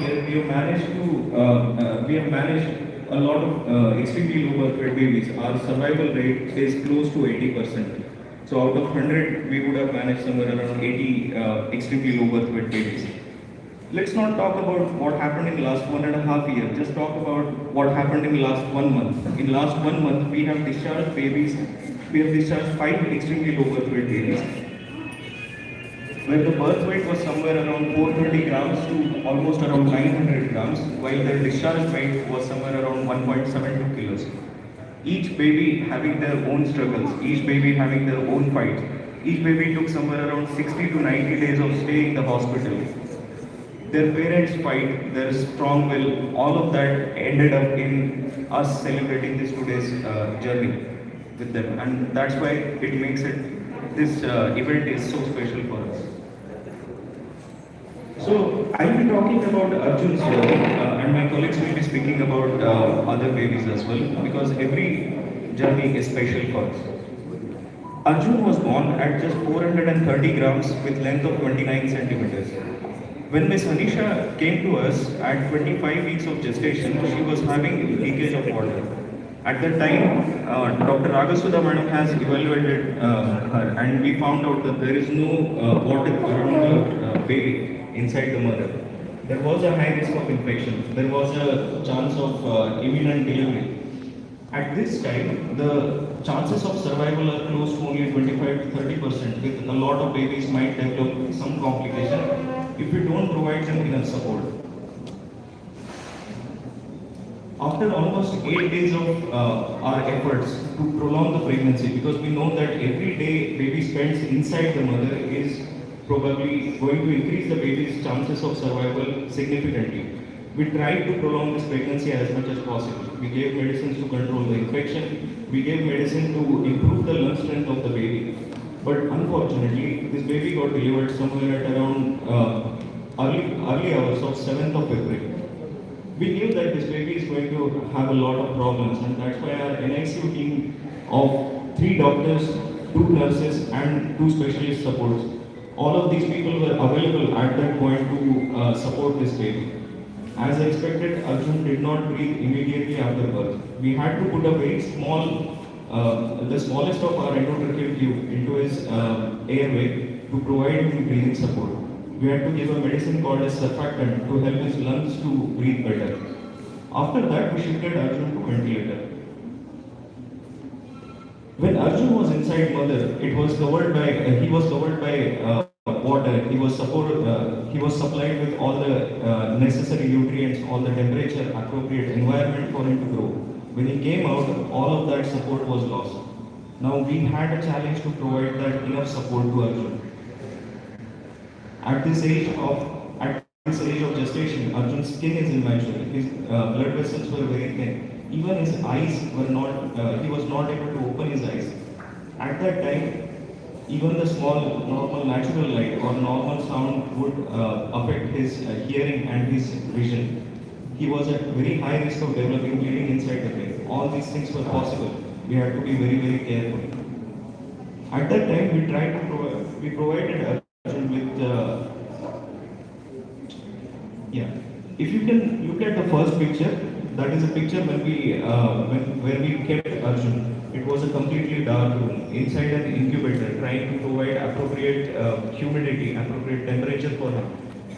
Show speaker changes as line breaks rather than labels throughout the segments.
We have managed to we have managed a lot of extremely low birth weight babies. Our survival rate is close to 80%. So out of 100, we would have managed somewhere around 80 extremely low birth weight babies. Let's not talk about what happened in last 1.5 years. Just talk about what happened in last 1 month. In last 1 month, we have discharged babies. We have discharged 5 extremely low birth weight babies, where the birth weight was somewhere around 430 grams to almost around 900 grams, while the discharge weight was somewhere around 1.72 kilos. Each baby having their own struggles, each baby having their own fights. Each baby took somewhere around 60 to 90 days of stay in the hospital. Their parents fight, their strong will, all of that ended up in us celebrating this today's journey with them. And that's why it makes it, this event is so special for us. So I'll be talking about Arjun's story, and my colleagues will be speaking about other babies as well, because every journey is special for us. Arjun was born at just 430 grams with length of 29 centimeters. When Miss Anisha came to us at 25 weeks of gestation, she was having leakage of water. At that time, Dr. Ragasudha madam has evaluated her, and we found out that there is no water around the baby inside the mother. There was a high risk of infection. There was a chance of imminent delivery. At this time, the chances of survival are close to only 25 to 30%, with a lot of babies might develop some complication if we don't provide them enough support. After almost 8 days of our efforts to prolong the pregnancy, because we know that every day baby spends inside the mother is probably going to increase the baby's chances of survival significantly. We tried to prolong this pregnancy as much as possible. We gave medicines to control the infection. We gave medicine to improve the lung strength of the baby. But unfortunately, this baby got delivered somewhere at around early hours of 7th of April. We knew that this baby is going to have a lot of problems, and that's why our NICU team of 3 doctors, 2 nurses, and 2 specialist supports, all of these people were available at that point to support this baby. As expected, Arjun did not breathe immediately after birth. We had to put a very small, the smallest of our endotracheal tube into his airway to provide him breathing support. We had to give a medicine called as surfactant to help his lungs to breathe better. After that, we shifted Arjun to ventilator. When Arjun was inside mother, it was covered by he was covered by water. He was supplied with all the necessary nutrients, all the temperature appropriate environment for him to grow. When he came out, all of that support was lost. Now we had a challenge to provide that enough support to Arjun. At this age of gestation, Arjun's skin is immature. His blood vessels were very thin. Even his eyes were not. He was not able to open his eyes. At that time, even the small, normal, natural light or normal sound would affect his hearing and his vision. He was at very high risk of developing bleeding inside the brain. All these things were possible. We had to be very, very careful. At that time, we provided Arjun with yeah. If you can look at the first picture, that is a picture when where we kept Arjun. It was a completely dark room inside an incubator, trying to provide appropriate humidity, appropriate temperature for him,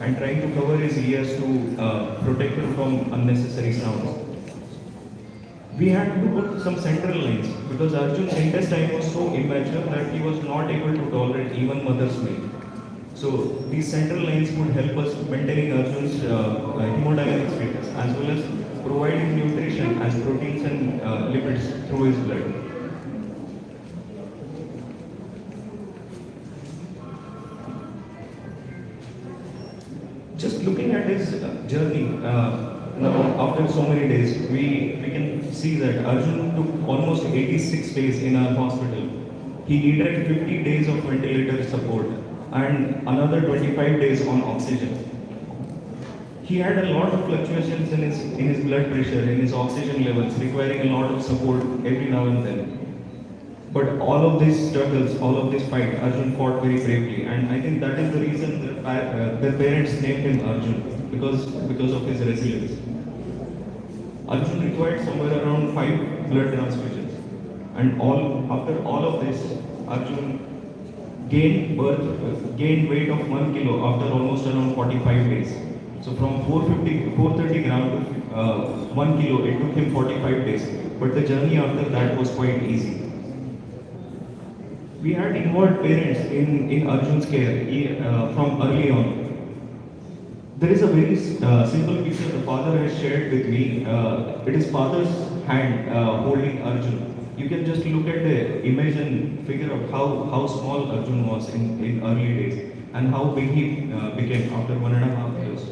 and trying to cover his ears to protect him from unnecessary sounds. We had to put some central lines because Arjun's intestine was so immature that he was not able to tolerate even mother's milk. So these central lines would help us maintaining Arjun's hemodynamic status as well as providing nutrition as proteins and lipids through his blood. Just looking at his journey now after so many days, we can see that Arjun took almost 86 days in our hospital. He needed 50 days of ventilator support and another 25 days on oxygen. He had a lot of fluctuations in his blood pressure, in his oxygen levels, requiring a lot of support every now and then. But all of these struggles, all of this fight, Arjun fought very bravely, and I think that is the reason that their parents named him Arjun. because of his resilience. Arjun required somewhere around 5 blood transfusions, and after all of this, Arjun gained weight of 1 kilo after almost around 45 days. So from 430 gram to 1 kilo, it took him 45 days. But the journey after that was quite easy. We had involved parents in Arjun's care from early on. There is a very simple picture the father has shared with me. It is father's hand holding Arjun. You can just look at the image and figure out how small Arjun was in early days and how big he became after 1.5 years.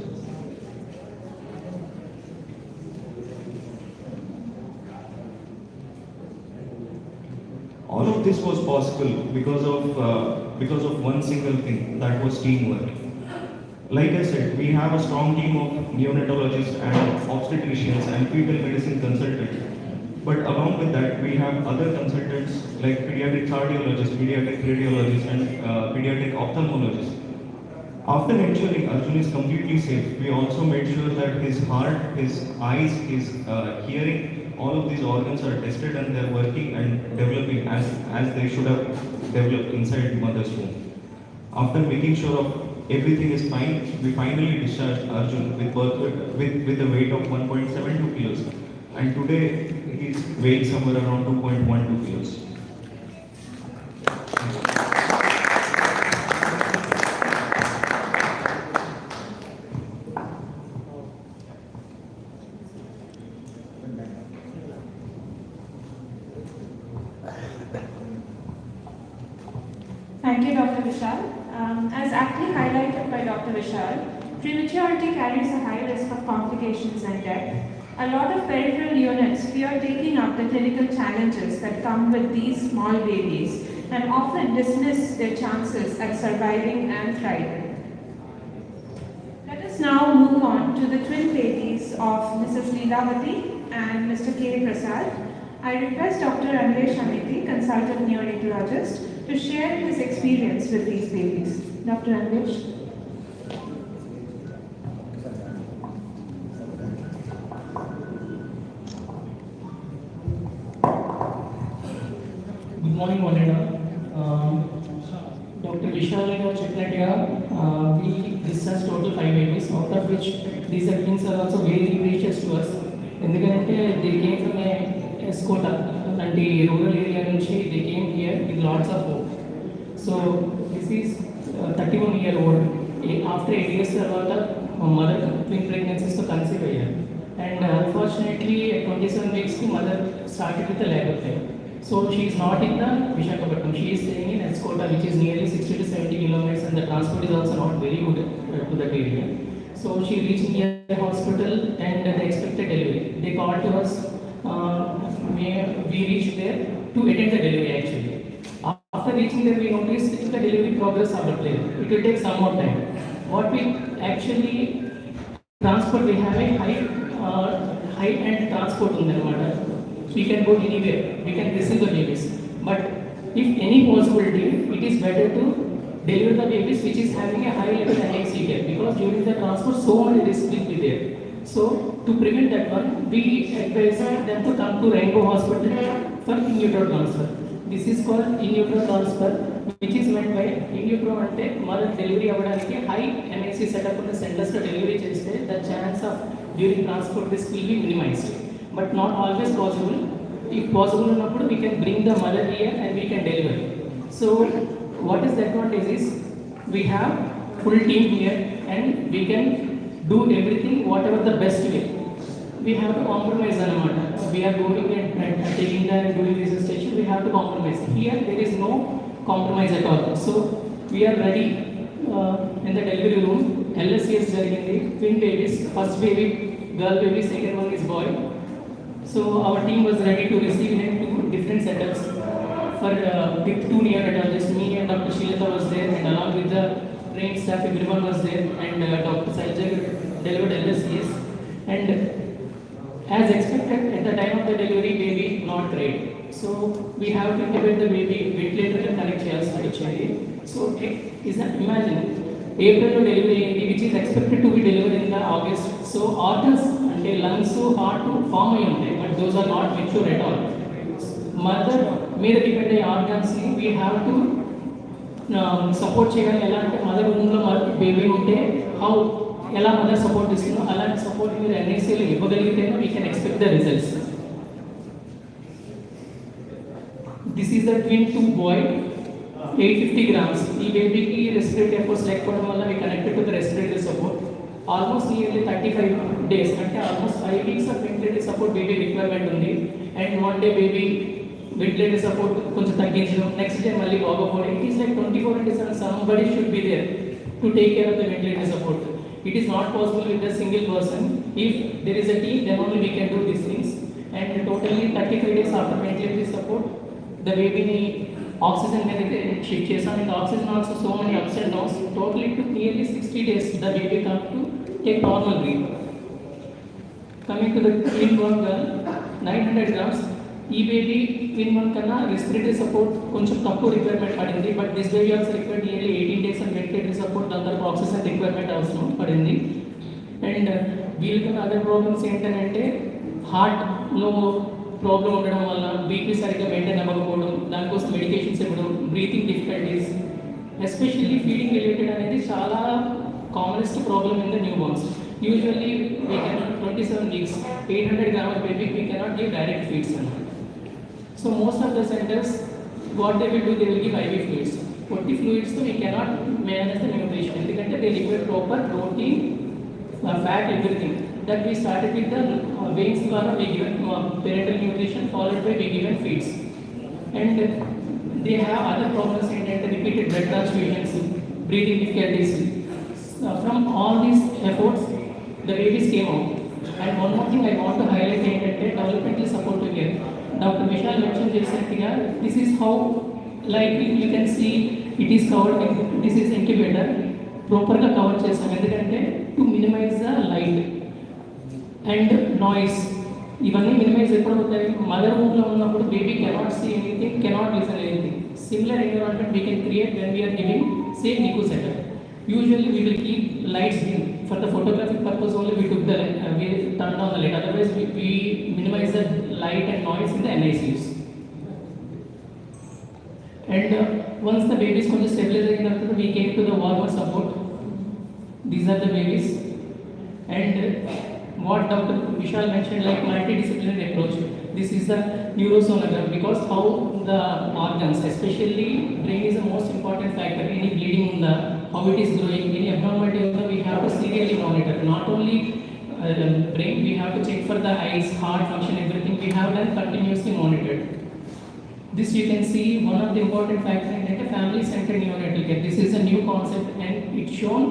All of this was possible because of one single thing, that was teamwork. Like I said, we have a strong team of neonatologists and obstetricians and fetal medicine consultants. But along with that, we have other consultants like pediatric cardiologists, pediatric radiologists, and pediatric ophthalmologists. After ensuring Arjun is completely safe, we also made sure that his heart, his eyes, his hearing, all of these organs are tested and they're working and developing as they should have developed inside the mother's womb. After making sure of everything is fine, we finally discharged Arjun with a weight of 1.72 kilos. And today he's weighing somewhere around 2.12 kilos.
Thank you, Dr. Vishal. As aptly highlighted by Dr. Vishal, prematurity carries a high risk of complications and death. A lot of peripheral units fear taking up the clinical challenges that come with these small babies and often dismiss their chances at surviving and thriving. Let us now move on to the twin babies of Mrs. Leelavati and Mr. K. Prasad. I request Dr. Anvesh Amiti, consultant neonatologist, to share his experience with these babies. Dr. Anvesh.
Good morning, one and all. Dr. Vishal Chaklatya, we discharged total 5 babies, out of which these twins are also very precious to us. ఎందుకంటే they came from a Escota, అంటే rural area నుంచి they came here with lots of hope. So this is 31-year-old. After 8 years తర్వాత mother twin pregnancies to conceive అయ్యారు. And unfortunately at 27 weeks mother started with a labor pain. So she is not in the Visakhapatnam. She is staying in Escota, which is nearly 60 to 70 kilometers, and the transport is also not very good to that area. So she reached near the hospital and they expected delivery. They called to us. We reached there to attend the delivery actually. After reaching there, we noticed the delivery progress of the plane. It will take some more time. What we actually transport, we have a high-end transport on the matter. We can go anywhere, we can receive the babies. But if any possibility, it is better to deliver the babies which is having a high level NIC care, because during the transport so many risks will be there. So to prevent that one, we advise them to come to Rainbow Hospital for in utero transfer. This is called in utero transfer, which is meant by in utero ante mother delivery avvadaniki high NIC setup ఉన్న centers లో delivery చేస్తే the chance of during transport risk will be minimized. But not always possible. If possible enough, we can bring the mother here and we can deliver. So what is the advantage is we have full team here and we can do everything whatever the best way. We have to compromise anamata. We are going and taking the doing this station. We have to compromise. Here there is no compromise at all. So we are ready in the delivery room. LSCS jarigindi, twin babies, first baby girl baby, second one is boy. So our team was ready to receive him to different setups. For with 2 neonatologists, me and Dr. Shilata was there, and along with the trained staff, everyone was there, and Dr. Saljay delivered LSCS. And as expected, at the time of the delivery, baby not right. So we have to intubate the baby, ventilator connect cheyalsi vachindi. So is that imagine ఏప్రిల్లో delivery అయింది, which is expected to be delivery in the August. So organs అంటే lungs, heart form అయి ఉంటాయి, but those are not mature at all. Mother మీద depend అయ్యే ఆర్గాన్స్ని we have to support చేయాలి. ఎలా అంటే మదర్ రూమ్లో బేబీ ఉంటే హౌ ఎలా మదర్ సపోర్ట్ ఇస్తుందో అలాంటి సపోర్ట్ మీరు ఎన్ఐసీలో ఇవ్వగలిగితే we can expect the results. This is the twin two boy, 850 grams. ఈ బేబీకి రెస్పిరేటరీ ఎఫర్ట్స్ లేకపోవడం వల్ల we connected to the respiratory support. Almost nearly 35 days అంటే almost 5 weeks of ventilatory support baby requirement ఉంది. And 1 day baby ventilatory support కొంచెం తగ్గించడం, next day మళ్ళీ బాగోపోవడం. It is like 24/7 somebody should be there to take care of the ventilatory support. It is not possible with a single person. If there is a team, then only we can do these things. And totally 35 days after ventilatory support, the baby oxygen shift chesam, and oxygen also so many ups and downs. Totally it took nearly 60 days the baby come to take normal breath. Coming to the twin one girl, 900 grams. ఈ baby twin one కన్నా respiratory support కొంచెం తక్కువ requirement పడింది, but this baby also required nearly 18 days and ventilatory support, దాని తర్వాత oxygen requirement అవసరం పడింది. And వీళ్ళకన్నా other problems ఏంటంటే హార్ట్లో ప్రాబ్లం ఉండడం వల్ల బీపీ సరిగ్గా మెయింటైన్ అవ్వకపోవడం, దానికోసం మెడికేషన్స్ ఇవ్వడం, breathing difficulties, especially feeding related అనేది చాలా commonest problem in the new borns. Usually we can 27 weeks 800 grams baby we cannot give direct feeds. So most of the centers, what they will do, they will give IV fluids. What fluids so we cannot manage the nutrition ఎందుకంటే they require proper protein, fat, everything. That we started with the veins ద్వారా we given parenteral nutrition followed by we given feeds. And they have other problems ఏంటంటే repeated blood transfusions, breathing difficulties. From all these efforts the babies came out. And one more thing I want to highlight ఏంటంటే developmental support care. Dr. Vishal mentioned చేసినట్టుగా this is how, like you can see it is covered, this is incubator ప్రాపర్గా cover చేస్తాం ఎందుకంటే to minimize the light and noise. ఇవన్నీ minimize ఎప్పుడు అవుతాయి, mother రూమ్లో ఉన్నప్పుడు baby cannot see anything, cannot listen anything. Similar environment we can create when we are giving same NICU setup. Usually we will keep lights dim for the photographic purpose only. We took the we turned down the light. Otherwise we minimize the light and noise in the NICUs. And once the babies got stabilized enough, we came to the warmer support. These are the babies. And what Dr. Vishal mentioned, like multidisciplinary approach. This is the neurosonogram, because how the organs, especially brain, is the most important factor. Any bleeding in the, how it is growing, any abnormality in the, we have to serially monitor. Not only brain, we have to check for the eyes, heart function, everything. We have done continuously monitored. This you can see one of the important factors in family-centered neonatal care. This is a new concept and it's shown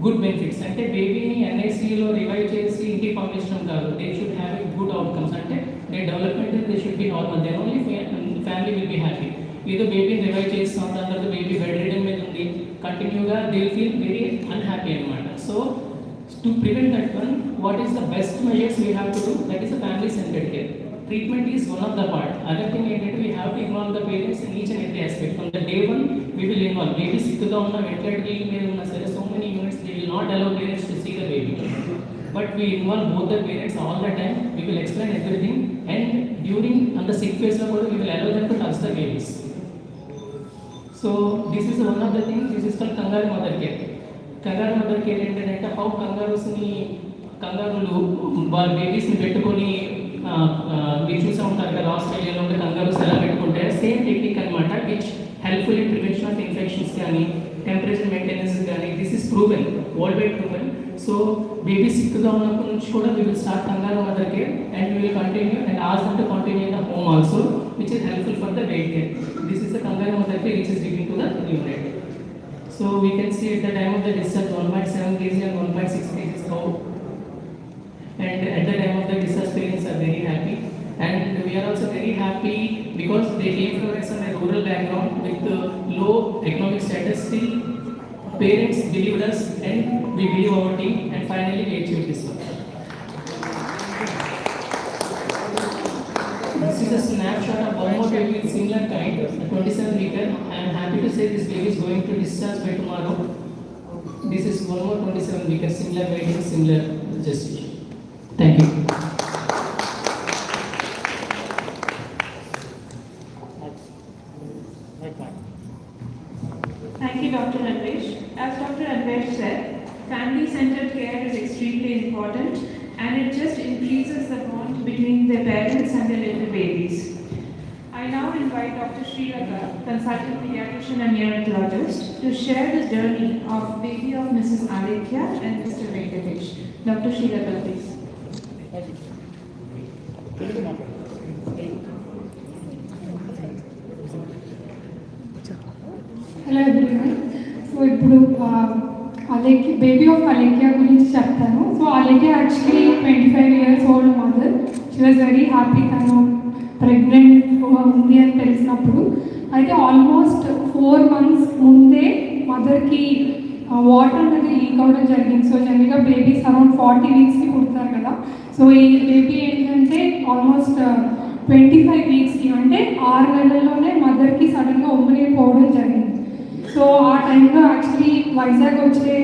good benefits. అంటే బేబీని ఎన్ఐసీలో revive చేసి ఇంటికి పంపించడం కాదు, they should have good outcomes. అంటే they development they should be normal, then only family will be happy. ఏదో బేబీని revive చేస్తాం, దాని తర్వాత బేబీ బెడ్ రిడన్ మీద ఉంది, కంటిన్యూగా దే ఫీల్ వెరీ అన్హ్యాపీ అనమాట. So to prevent that one, what is the best measures we have to do, that is the family centred care. Treatment is one of the part. Other thing is that we have to involve the parents in each and every aspect. From the day one, we will involve. Baby sick ga unna ventilator ಮೇಲೆ unna sare, so many units they will not allow parents to see the baby. But we involve both the parents all the time. We will explain everything, and during on the sick phase also we will allow them to touch the babies. So this is one of the things. This is called kangaroo mother care. Kangaroo mother care ఏంటంటే how kangaroos ని కంగారులు వాళ్ళ babies ని పెట్టుకొని మీరు చూసే ఉంటారు కదా ఆస్ట్రేలియాలో ఉండే కంగారూస్ ఎలా పెట్టుకుంటే సేమ్ టెక్నిక్ అనమాట, which helpful in prevention of infections కానీ టెంపరేచర్ మెయింటెనెన్స్ కానీ. This is proven, world wide proven. So baby సిక్గా ఉన్నప్పటి నుంచి కూడా we will start kangaroo mother care and we will continue and ask them to continue in the home also, which is helpful for the weight care. This is the kangaroo mother care which is giving to the unit. So we can see at the time of the discharge 1.7 kg and 1.6 kg is how. And at the time of the discharge, parents are very happy, and we are also very happy because they came from a rural background with low economic status. Still, parents believed us, and we believe our team, and finally we achieved this one. This is a snapshot of one more baby with similar kind, a 27 weeker. I am happy to say this baby is going to discharge by tomorrow. this is one more 27 weekends, similar guidance, similar gestation. Thank you.
Thank you, Dr. Anvesh. As Dr. Anvesh said, family-centered care is extremely important and it just increases the bond between their parents and their little babies. I now invite Dr. Srilata, consultant pediatrician and neonatologist, to share the journey of baby of Mrs. Alekhya and Mr. Venkatesh. Dr. Srilata, please.
Hello everyone. So ఇప్పుడు baby of Alekhya గురించి చెప్తాను. So Alekhya actually 25 years old mother. She was very happy తను pregnant ఉంది అని తెలిసినప్పుడు. అయితే almost 4 months ముందే మదర్కి వాటర్ అనేది లీక్ అవ్వడం జరిగింది. సో జనరల్గా బేబీస్ అరౌండ్ 40 weeksకి పుడతారు కదా. సో ఈ బేబీ ఏంటంటే ఆల్మోస్ట్ 25 weeksకి అంటే 6 నెలల్లోనే మదర్కి సడన్గా ఉమ్మని పోవడం జరిగింది. సో ఆ టైంలో యాక్చువల్లీ వైజాగ్ వచ్చే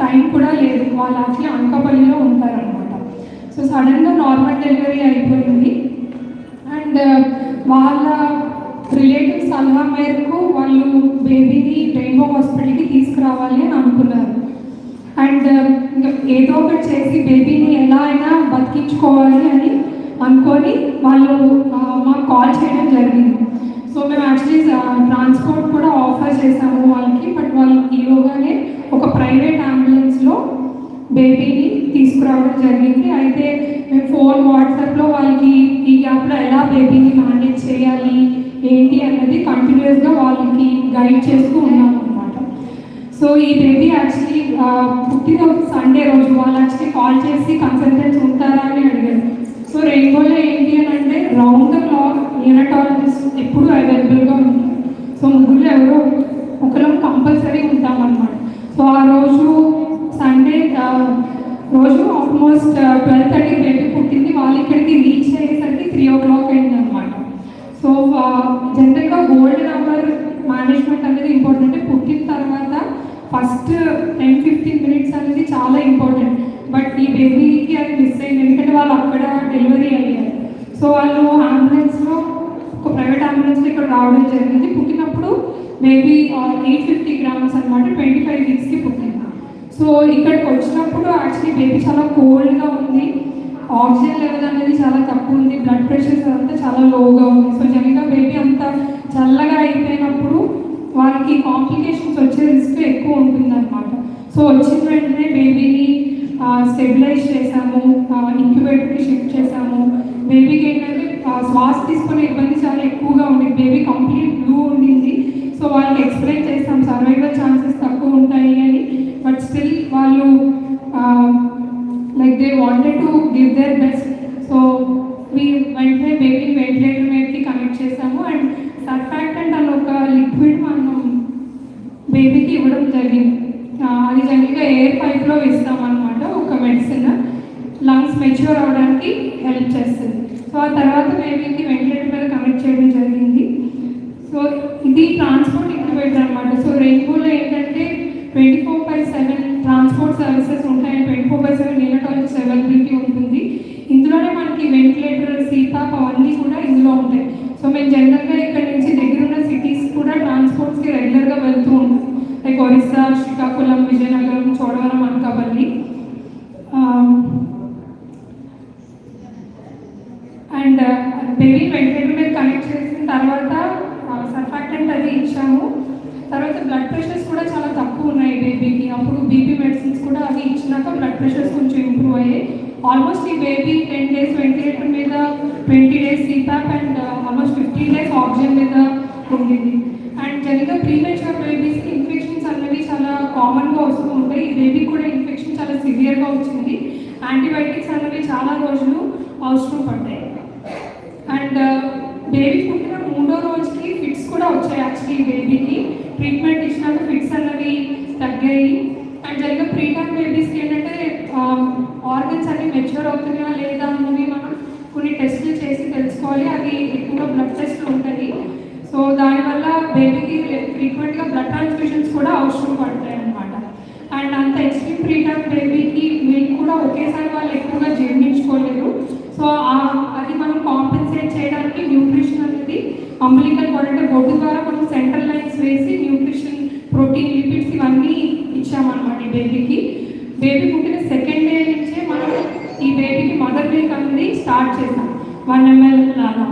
టైం కూడా లేదు, వాళ్ళు యాక్చువల్లీ అనకాపల్లిలో ఉంటారనమాట. సో సడన్గా నార్మల్ డెలివరీ అయిపోయింది. అండ్ వాళ్ళ రిలేటివ్స్ సలహా మేరకు వాళ్ళు బేబీని రెయిన్బో హాస్పిటల్కి తీసుకురావాలి అని అనుకున్నారు. అండ్ ఏదో ఒకటి చేసి బేబీని ఎలా అయినా బతికించుకోవాలి అని అనుకొని వాళ్ళు మాకు కాల్ చేయడం జరిగింది. సో మేము యాక్చువల్లీ ట్రాన్స్పోర్ట్ కూడా ఆఫర్ చేసాము వాళ్ళకి. బట్ వాళ్ళు ఈలోగానే ఒక ప్రైవేట్ అంబులెన్స్లో బేబీని తీసుకురావడం జరిగింది. అయితే మేము ఫోన్ వాట్సాప్లో వాళ్ళకి ఈ గ్యాప్లో ఎలా బేబీని మేనేజ్ చేయాలి ఏంటి అన్నది కంటిన్యూస్గా వాళ్ళకి గైడ్ చేస్తూ ఉన్నాము అనమాట. సో ఈ బేబీ యాక్చువల్లీ పుట్టిన సండే రోజు వాళ్ళు యాక్చువల్లీ కాల్ చేసి కన్సల్టెంట్స్ ఉంటారా అని అడిగారు. సో రెయిన్బోలో ఏంటి అని అంటే రౌండ్ ద క్లాక్ నియోనటాలజిస్ట్ ఎప్పుడూ అవైలబుల్గా ఉంటారు. సో ముగ్గురు ఎవరో ఒకరు కంపల్సరీ ఉంటామన్నమాట. సో ఆ రోజు సండే రోజు ఆల్మోస్ట్ 12:30 బేబీ పుట్టింది. వాళ్ళు ఇక్కడికి రీచ్ అయ్యేసరికి 3 o'clock అయింది అనమాట. సో జనరల్గా గోల్డెన్ అవర్ మేనేజ్మెంట్ అనేది ఇంపార్టెంట్. అంటే పుట్టిన తర్వాత ఫస్ట్ 10-15 minutes అనేది చాలా ఇంపార్టెంట్. బట్ ఈ బేబీకి అది మిస్ అయింది, ఎందుకంటే వాళ్ళు అక్కడ డెలివరీ అయ్యారు. సో వాళ్ళు అంబులెన్స్లో ఒక ప్రైవేట్ అంబులెన్స్లో ఇక్కడ రావడం జరిగింది. పుట్టినప్పుడు బేబీ 850 grams అనమాట, 25 weeksకి పుట్టింది. సో ఇక్కడికి వచ్చినప్పుడు యాక్చువల్లీ బేబీ చాలా కోల్డ్గా ఉంది, ఆక్సిజన్ లెవెల్ అనేది చాలా తక్కువ ఉంది, బ్లడ్ ప్రెషర్స్ అంతా చాలా లోగా ఉంది. సో జనరల్గా బేబీ అంతా చల్లగా అయిపోయినప్పుడు వాళ్ళకి కాంప్లికేషన్స్ వచ్చే రిస్క్ ఎక్కువ ఉంటుందన్నమాట. సో వచ్చిన వెంటనే బేబీని స్టెబిలైజ్ చేసాము, ఇంక్యుబేటర్కి షిఫ్ట్ చేసాము. బేబీకి ఏంటంటే శ్వాస తీసుకునే ఇబ్బంది చాలా ఎక్కువగా ఉండేది, బేబీ కంప్లీట్ బ్లూ ఉండింది. సో వాళ్ళకి ఎక్స్ప్లెయిన్ చేస్తాం సర్వైవల్ ఛాన్సెస్ తక్కువ ఉంటాయి అని. బట్ స్టిల్ వాళ్ళు like they wanted to give their best. So వెంటనే బేబీని వెంటిలేటర్ మీదకి కనెక్ట్ చేసాము. అండ్ సర్ఫాక్టెంట్ అని ఒక లిక్విడ్ మనం బేబీకి ఇవ్వడం జరిగింది. అది జనరల్గా ఎయిర్ పైప్లో ఇస్తామన్నమాట, ఒక మెడిసిన్ లంగ్స్ మెచ్యూర్ అవ్వడానికి హెల్ప్ చేస్తుంది. సో ఆ తర్వాత బేబీకి వెంటిలేటర్ మీద కనెక్ట్ చేయడం జరిగింది. సో ఇది ట్రాన్స్పోర్ట్ ఇంక్యుబేటర్ అనమాట. సో రెయిన్బోలో ఏంటంటే 24/7 ట్రాన్స్పోర్ట్ సర్వీసెస్ ఉంటాయి, 24/7 నియోనటాలజిస్ట్ అవైలబిలిటీ ఉంటుంది. ఇందులోనే మనకి వెంటిలేటర్, సీపాప్ అవన్నీ కూడా ఇందులో ఉంటాయి. సో మేము జనరల్గా ఇక్కడ నుంచి దగ్గరున్న సిటీస్ కూడా ట్రాన్స్పోర్ట్స్కి రెగ్యులర్గా వెళ్తూ ఉంటాం, like Orissa, Srikakulam, Vizianagaram, Chodavaram, Anakapalli. And baby ventilator మీద కనెక్ట్ చేసిన తర్వాత సర్ఫాక్టెంట్ అది ఇచ్చాము. తర్వాత బ్లడ్ ప్రెషర్స్ కూడా చాలా తక్కువ ఉన్నాయి బేబీకి. అప్పుడు బీపీ మెడిసిన్స్ కూడా అవి ఇచ్చినాక బ్లడ్ ప్రెషర్స్ కొంచెం ఇంప్రూవ్ అయ్యాయి. ఆల్మోస్ట్ ఈ బేబీ 10 days వెంటిలేటర్ మీద, 20 days CPAP and almost 15 days oxygen మీద ఉండింది. అండ్ జనరల్గా ప్రీమెచ్యూర్ బేబీస్కి ఇన్ఫెక్షన్స్ అనేవి చాలా కామన్గా వస్తూ ఉంటాయి. ఈ బేబీకి కూడా ఇన్ఫెక్షన్ చాలా సివియర్గా వచ్చింది. యాంటీబయాటిక్స్ అనేవి చాలా రోజులు అవసరం పడ్డాయి. అండ్ బేబీ పుట్టిన 3వ రోజుకి ఫిట్స్ కూడా వచ్చాయి. యాక్చువల్లీ బేబీకి ట్రీట్మెంట్ ఇచ్చినాక ఫిట్స్ అనేవి తగ్గాయి. అండ్ జనరల్గా ప్రీటర్మ్ బేబీస్కి ఏంటంటే ఆర్గన్స్ అన్ని మెచ్యూర్ అవుతున్నాయా లేదా అన్నవి మనం కొన్ని టెస్టులు చేసి తెలుసుకోవాలి. అవి ఎక్కువగా బ్లడ్ టెస్ట్లు ఉంటాయి. సో దానివల్ల బేబీకి ఫ్రీక్వెంట్గా బ్లడ్ ట్రాన్స్ఫ్యూషన్స్ కూడా అవసరం పడతాయి అన్నమాట. అండ్ అంత ఎక్స్ట్రీమ్ ప్రీటర్మ్ బేబీకి మిల్క్ కూడా ఒకేసారి వాళ్ళు ఎక్కువగా జీర్ణించుకోలేరు. సో అది మనం కాంపెన్సేట్ చేయడానికి న్యూట్రిషన్ అనేది అంబలికల్ కార్డ్ అంటే బొడ్డు ద్వారా మనం సెంట్రల్ లైన్స్ వేసి న్యూట్రిషన్, ప్రోటీన్, లిపిడ్స్ ఇవన్నీ ఇచ్చామన్నమాట ఈ బేబీకి. బేబీ పుట్టిన సెకండ్ డే నుంచే మనం ఈ బేబీకి మదర్ మిల్క్ అనేది స్టార్ట్ చేస్తాం 1 ml లాగా.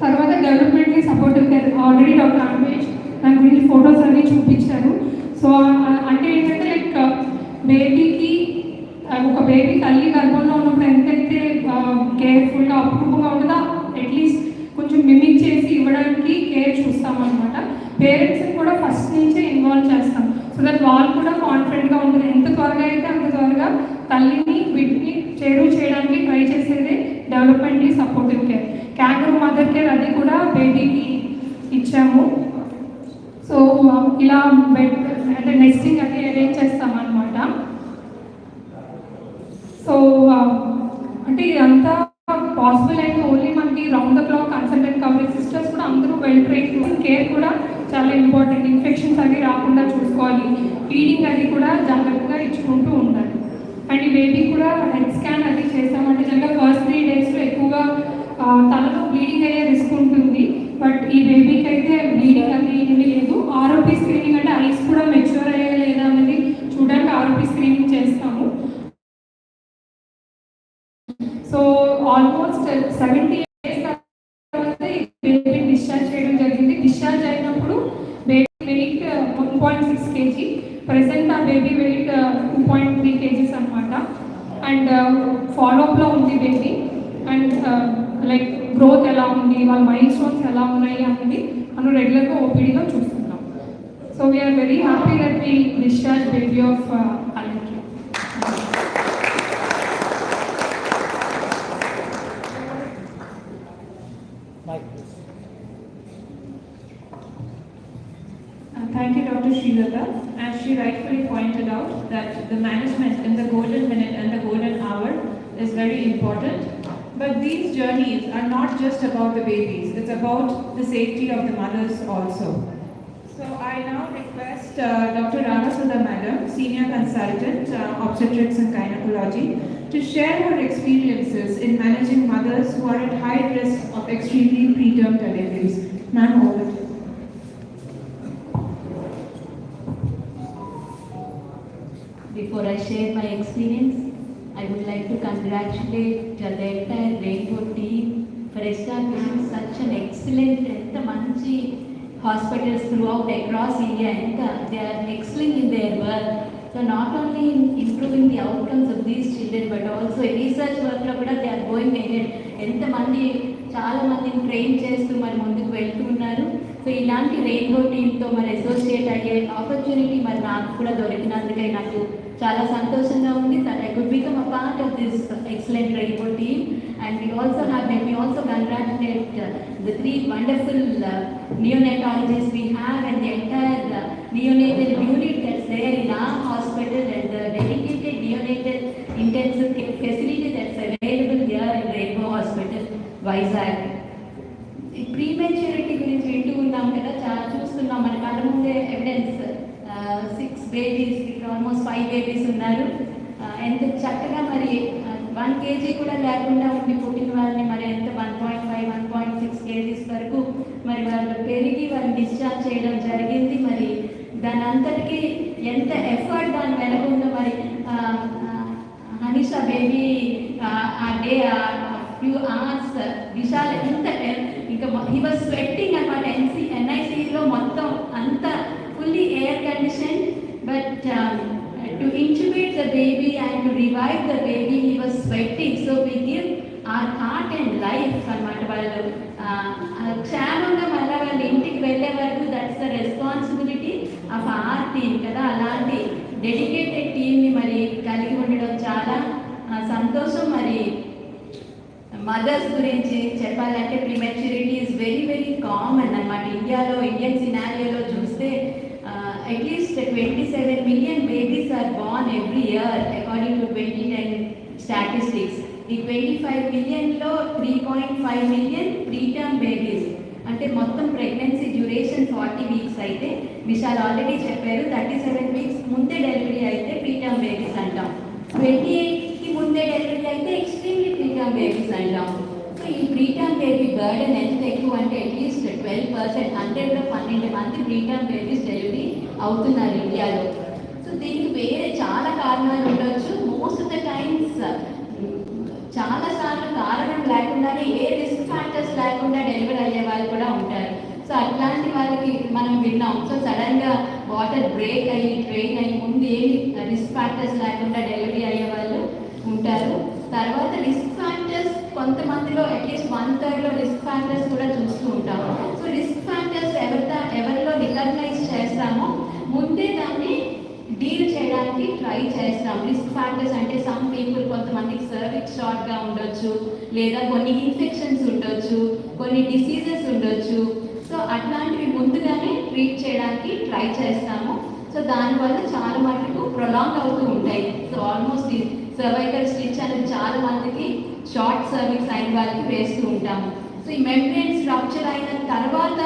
తర్వాత developmentally supportive care already doctor Anvesh దాని గురించి ఫొటోస్ అన్నీ చూపించారు. సో అంటే ఏంటంటే లైక్ బేబీకి ఒక బేబీ తల్లి గర్భంలో ఉన్నప్పుడు ఎంతైతే కేర్ఫుల్గా అప్రూవ్గా ఉంటుందో అట్లీస్ట్ కొంచెం మిమిక్ చేసి ఇవ్వడానికి కేర్ చూస్తామన్నమాట. పేరెంట్స్ని కూడా ఫస్ట్ నుంచే ఇన్వాల్వ్ చేస్తాం సో దట్ వాళ్ళు కూడా కాన్ఫిడెంట్గా ఉంటుంది. ఎంత త్వరగా అయితే అంత త్వరగా తల్లిని వీటిని చేరువ చేయడానికి ట్రై చేసేదే developmentally supportive care. Kangaroo mother care అది కూడా బేబీకి ఇచ్చాము. సో ఇలా బెడ్ అంటే నెక్స్టింగ్ అది అరేంజ్ చేస్తామన్నమాట. సో అంటే ఇదంతా పాసిబుల్ అయితే ఓన్లీ మనకి round the clock consultant coverage sisters కూడా అందరూ వెల్ ట్రైన్. కేర్ కూడా చాలా ఇంపార్టెంట్. ఇన్ఫెక్షన్స్ అవి రాకుండా చూసుకోవాలి. ఫీడింగ్ అది కూడా జాగ్రత్తగా ఇచ్చుకుంటూ ఉండాలి. అండ్ ఈ బేబీ కూడా హెడ్ స్కాన్ అది చేసామంటే జనరల్గా ఫస్ట్ 3 daysలో ఎక్కువగా తలలో బ్లీడింగ్ అయ్యే రిస్క్ ఉంటుంది. బట్ ఈ బేబీకి అయితే బ్లీడింగ్ అది ఏమీ లేదు. ఆర్ఓపీ స్క్రీనింగ్ అంటే ఐస్ కూడా మెచ్యూర్ అయ్యే లేదా అనేది చూడడానికి ఆర్ఓపీ స్క్రీనింగ్ చేస్తాము. సో ఆల్మోస్ట్ 70 days తర్వాత ఈ బేబీ డిశ్చార్జ్ చేయడం జరిగింది. డిశ్చార్జ్ అయినప్పుడు బేబీ వెయిట్ 1.6 kg. ప్రెసెంట్ ఆ బేబీ వెయిట్ 2.3 kgs అనమాట. అండ్ ఫాలోఅప్లో ఉంది బేబీ. అండ్ లైక్ గ్రోత్ ఎలా ఉంది, వాళ్ళ మైల్ స్టోన్స్ ఎలా ఉన్నాయి అనేది మనం రెగ్యులర్గా ఓపీడీలో చూస్తున్నాం. So we are very happy that we discharge baby of Alekhya.
Thank you, Dr. Srilata. As she rightfully pointed out, that the management in the golden minute and the golden hour is very important. But these journeys are not just about the babies, it's about the safety of the mothers also. So I now request Dr. Radhasudha Madam, Senior Consultant, Obstetrics and Gynecology, to share her experiences in managing mothers who are at high risk of extremely preterm deliveries. Ma'am, over to you.
Before I share my experience, I would like to congratulate the entire Rainbow team for establishing such an excellent hospitals throughout across India. They are excelling in their work. So not only in improving the outcomes of these children, but also research work lo kuda they are going ahead. చాలా మందిని train చేస్తూ మరి ముందుకు వెళ్తూ ఉన్నారు. So ఇలాంటి rainbow టీమ్తో మరి associate అయ్యే ఆపర్చునిటీ మరి నాకు కూడా దొరికినందుకై నాకు చాలా సంతోషంగా ఉంది. That I could become a part of this excellent rainbow team. And we also congratulate the 3 wonderful neonatologists we have and the entire neonatal unit that's there in our hospital and the dedicated neonatal intensive care facility that's available here in Rainbow Hospital, Vizag. Prematurity గురించి వింటూ ఉన్నాం కదా, చాలా చూస్తున్నాం మన కళ్ళ ముందే evidence. 6 babies, almost 5 babies ఉన్నారు. ఎంత చక్కగా మరి 1 kg కూడా లేకుండా ఉండి పుట్టిన వాళ్ళని మరి ఎంత 1.5, 1.6 kgs వరకు మరి వాళ్ళు పెరిగి వాళ్ళు డిశ్చార్జ్ చేయడం జరిగింది. మరి దాని అంతటికీ ఎంత ఎఫర్ట్ దాని వెనక ఉందో మరి హనీషా బేబీ ఆ డే ఫ్యూ అవర్స్ విశాల్ ఎంత ఇంకా హీ వాజ్ స్వెట్టింగ్ అనమాట. ఎన్ఐసిలో మొత్తం అంత fully air condition. But to intubate the baby and to revive the baby, he was sweating. So we give our heart and life అనమాట. వాళ్ళు క్షేమంగా మళ్ళీ వాళ్ళ ఇంటికి వెళ్ళే వరకు that's the responsibility of our team కదా. అలాంటి డెడికేటెడ్ టీమ్ని మరి కలిగి ఉండడం చాలా సంతోషం. మరి మదర్స్ గురించి చెప్పాలంటే prematurity is very very common అనమాట. ఇండియన్ సినారియోలో చూస్తే at least 27 million babies are born every year according to 2010 statistics. The 25 million lo 3.5 million preterm babies. అంటే మొత్తం ప్రెగ్నెన్సీ డ్యూరేషన్ 40 వీక్స్ అయితే విశాల్ ఆల్రెడీ చెప్పారు 37 వీక్స్ ముందే డెలివరీ అయితే ప్రీటర్మ్ బేబీస్ అంటాం. 28కి ముందే డెలివరీ అయితే ఎక్స్ట్రీమ్లీ ప్రీటర్మ్ బేబీస్ అంటాం. సో ఈ ప్రీటర్మ్ బేబీ బర్డెన్ ఎంత ఎక్కువ అంటే అట్లీస్ట్ 12%, 100లో 12 మంది ప్రీటర్మ్ బేబీస్ డెలివరీ అవుతున్నారు ఇండియాలో. సో దీనికి వేరే చాలా కారణాలు ఉండొచ్చు. మోస్ట్ ఆఫ్ ద టైమ్స్ చాలా సార్లు కారణం లేకుండానే ఏ రిస్క్ ఫ్యాక్టర్స్ లేకుండా డెలివరీ అయ్యే వాళ్ళు కూడా ఉంటారు. సో అట్లాంటి వాళ్ళకి మనం విన్నాం. సో సడన్గా వాటర్ బ్రేక్ అయ్యి ట్రైన్ అయ్యి ముందు ఏమి రిస్క్ ఫ్యాక్టర్స్ లేకుండా డెలివరీ అయ్యే వాళ్ళు ఉంటారు. తర్వాత రిస్క్ ఫ్యాక్టర్స్ కొంతమందిలో అట్లీస్ట్ 1/3లో రిస్క్ ఫ్యాక్టర్స్ కూడా చూస్తూ ఉంటాం. సో రిస్క్ ఫ్యాక్టర్స్ ఎవరిలో రికగ్నైజ్ చేస్తామో ముందే దాన్ని డీల్ చేయడానికి ట్రై చేస్తాం. రిస్క్ ఫ్యాక్టర్స్ అంటే సమ్ పీపుల్ కొంతమందికి సర్విక్స్ షార్ట్గా ఉండొచ్చు, లేదా కొన్ని ఇన్ఫెక్షన్స్ ఉండొచ్చు, కొన్ని డిసీజెస్ ఉండొచ్చు. సో అట్లాంటివి ముందుగానే ట్రీట్ చేయడానికి ట్రై చేస్తాము. సో దానివల్ల చాలా మటుకు ప్రొలాంగ్ అవుతూ ఉంటాయి. సో ఆల్మోస్ట్ సర్వైకల్ స్టిచ్ అనేది చాలా మందికి షార్ట్ సర్విక్స్ అయిన వాళ్ళకి వేస్తూ ఉంటాము. సో ఈ మెంబ్రేన్స్ రప్చర్ అయిన తర్వాత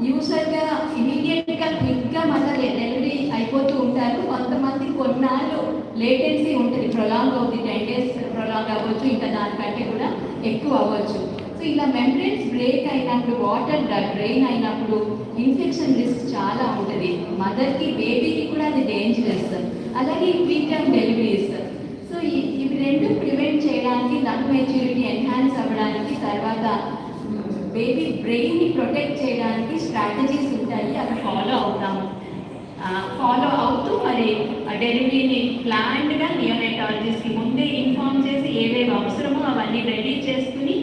యూజర్గా ఇమీడియట్గా క్విక్గా మళ్ళీ డెలివరీ అయిపోతూ ఉంటారు. కొంతమంది కొన్నాళ్ళు లేటెన్సీ ఉంటుంది, ప్రొలాంగ్ అవుతుంది, 10 days ప్రొలాంగ్ అవ్వచ్చు, ఇంకా దానికంటే కూడా ఎక్కువ అవ్వచ్చు. సో ఇలా మెంబ్రేన్స్ బ్రేక్ అయినప్పుడు, వాటర్ డ్రైన్ అయినప్పుడు ఇన్ఫెక్షన్ రిస్క్ చాలా ఉంటుంది. మదర్కి బేబీకి కూడా అది డేంజరస్. అలాగే ప్రీటర్మ్ డెలివరీస్. సో ఇవి రెండు ప్రివెంట్ చేయడానికి, లంగ్ మెచ్యూరిటీ ఎన్హాన్స్ అవ్వడానికి, తర్వాత బేబీ బ్రెయిన్ని ప్రొటెక్ట్ చేయడానికి స్ట్రాటజీస్ ఉంటాయి. అవి ఫాలో అవుతూ మరి డెలివరీని ప్లాన్డ్గా నియోనెటాలజిస్ట్కి ముందే ఇన్ఫార్మ్ చేసి ఏవేవి అవసరమో అవన్నీ రెడీ చేసుకుని,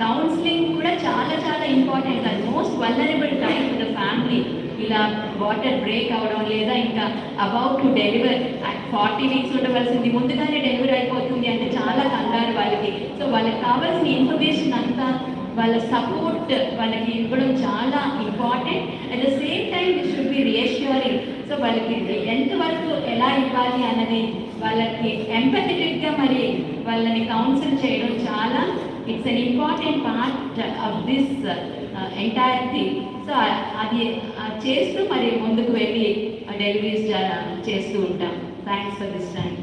కౌన్సిలింగ్ కూడా చాలా చాలా ఇంపార్టెంట్. అది most vulnerable time to the family. ఇలా వాటర్ బ్రేక్ అవడం, లేదా ఇంకా అబౌట్ టు డెలివర్ 40 వీక్స్ ఉండవలసింది ముందుగానే డెలివరీ అయిపోతుంది అంటే చాలా కంగారు వాళ్ళకి. సో వాళ్ళకి కావాల్సిన ఇన్ఫర్మేషన్ అంతా, వాళ్ళ సపోర్ట్ వాళ్ళకి ఇవ్వడం చాలా important. At the same time it should be reassuring. So వాళ్ళకి ఎంతవరకు ఎలా ఇవ్వాలి అన్నది వాళ్ళకి ఎంపథెటిక్గా మరి వాళ్ళని కౌన్సిల్ చేయడం చాలా, it's an important part of this entire thing. So అది చేస్తూ మరి ముందుకు వెళ్ళి డెలివరీస్ చేస్తూ ఉంటాం. Thanks for this time.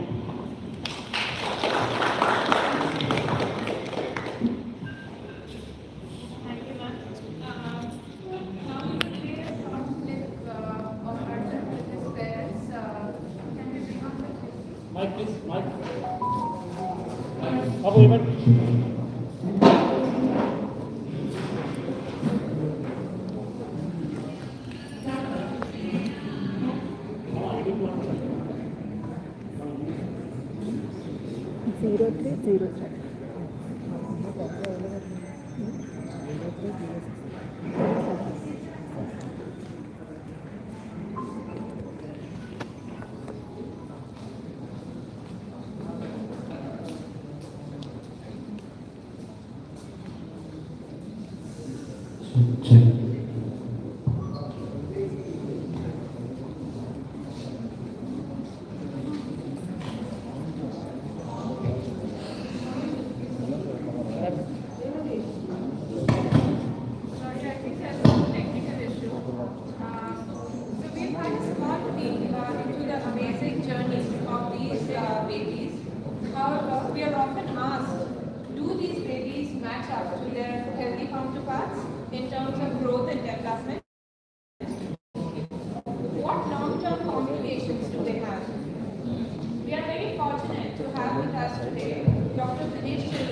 Mike, please. Mike. Babu, even.
We are often asked, do these babies match up to their healthy counterparts in terms of growth and development? What long-term complications do they have? We are very fortunate to have with us today Dr. Dinesh Sir,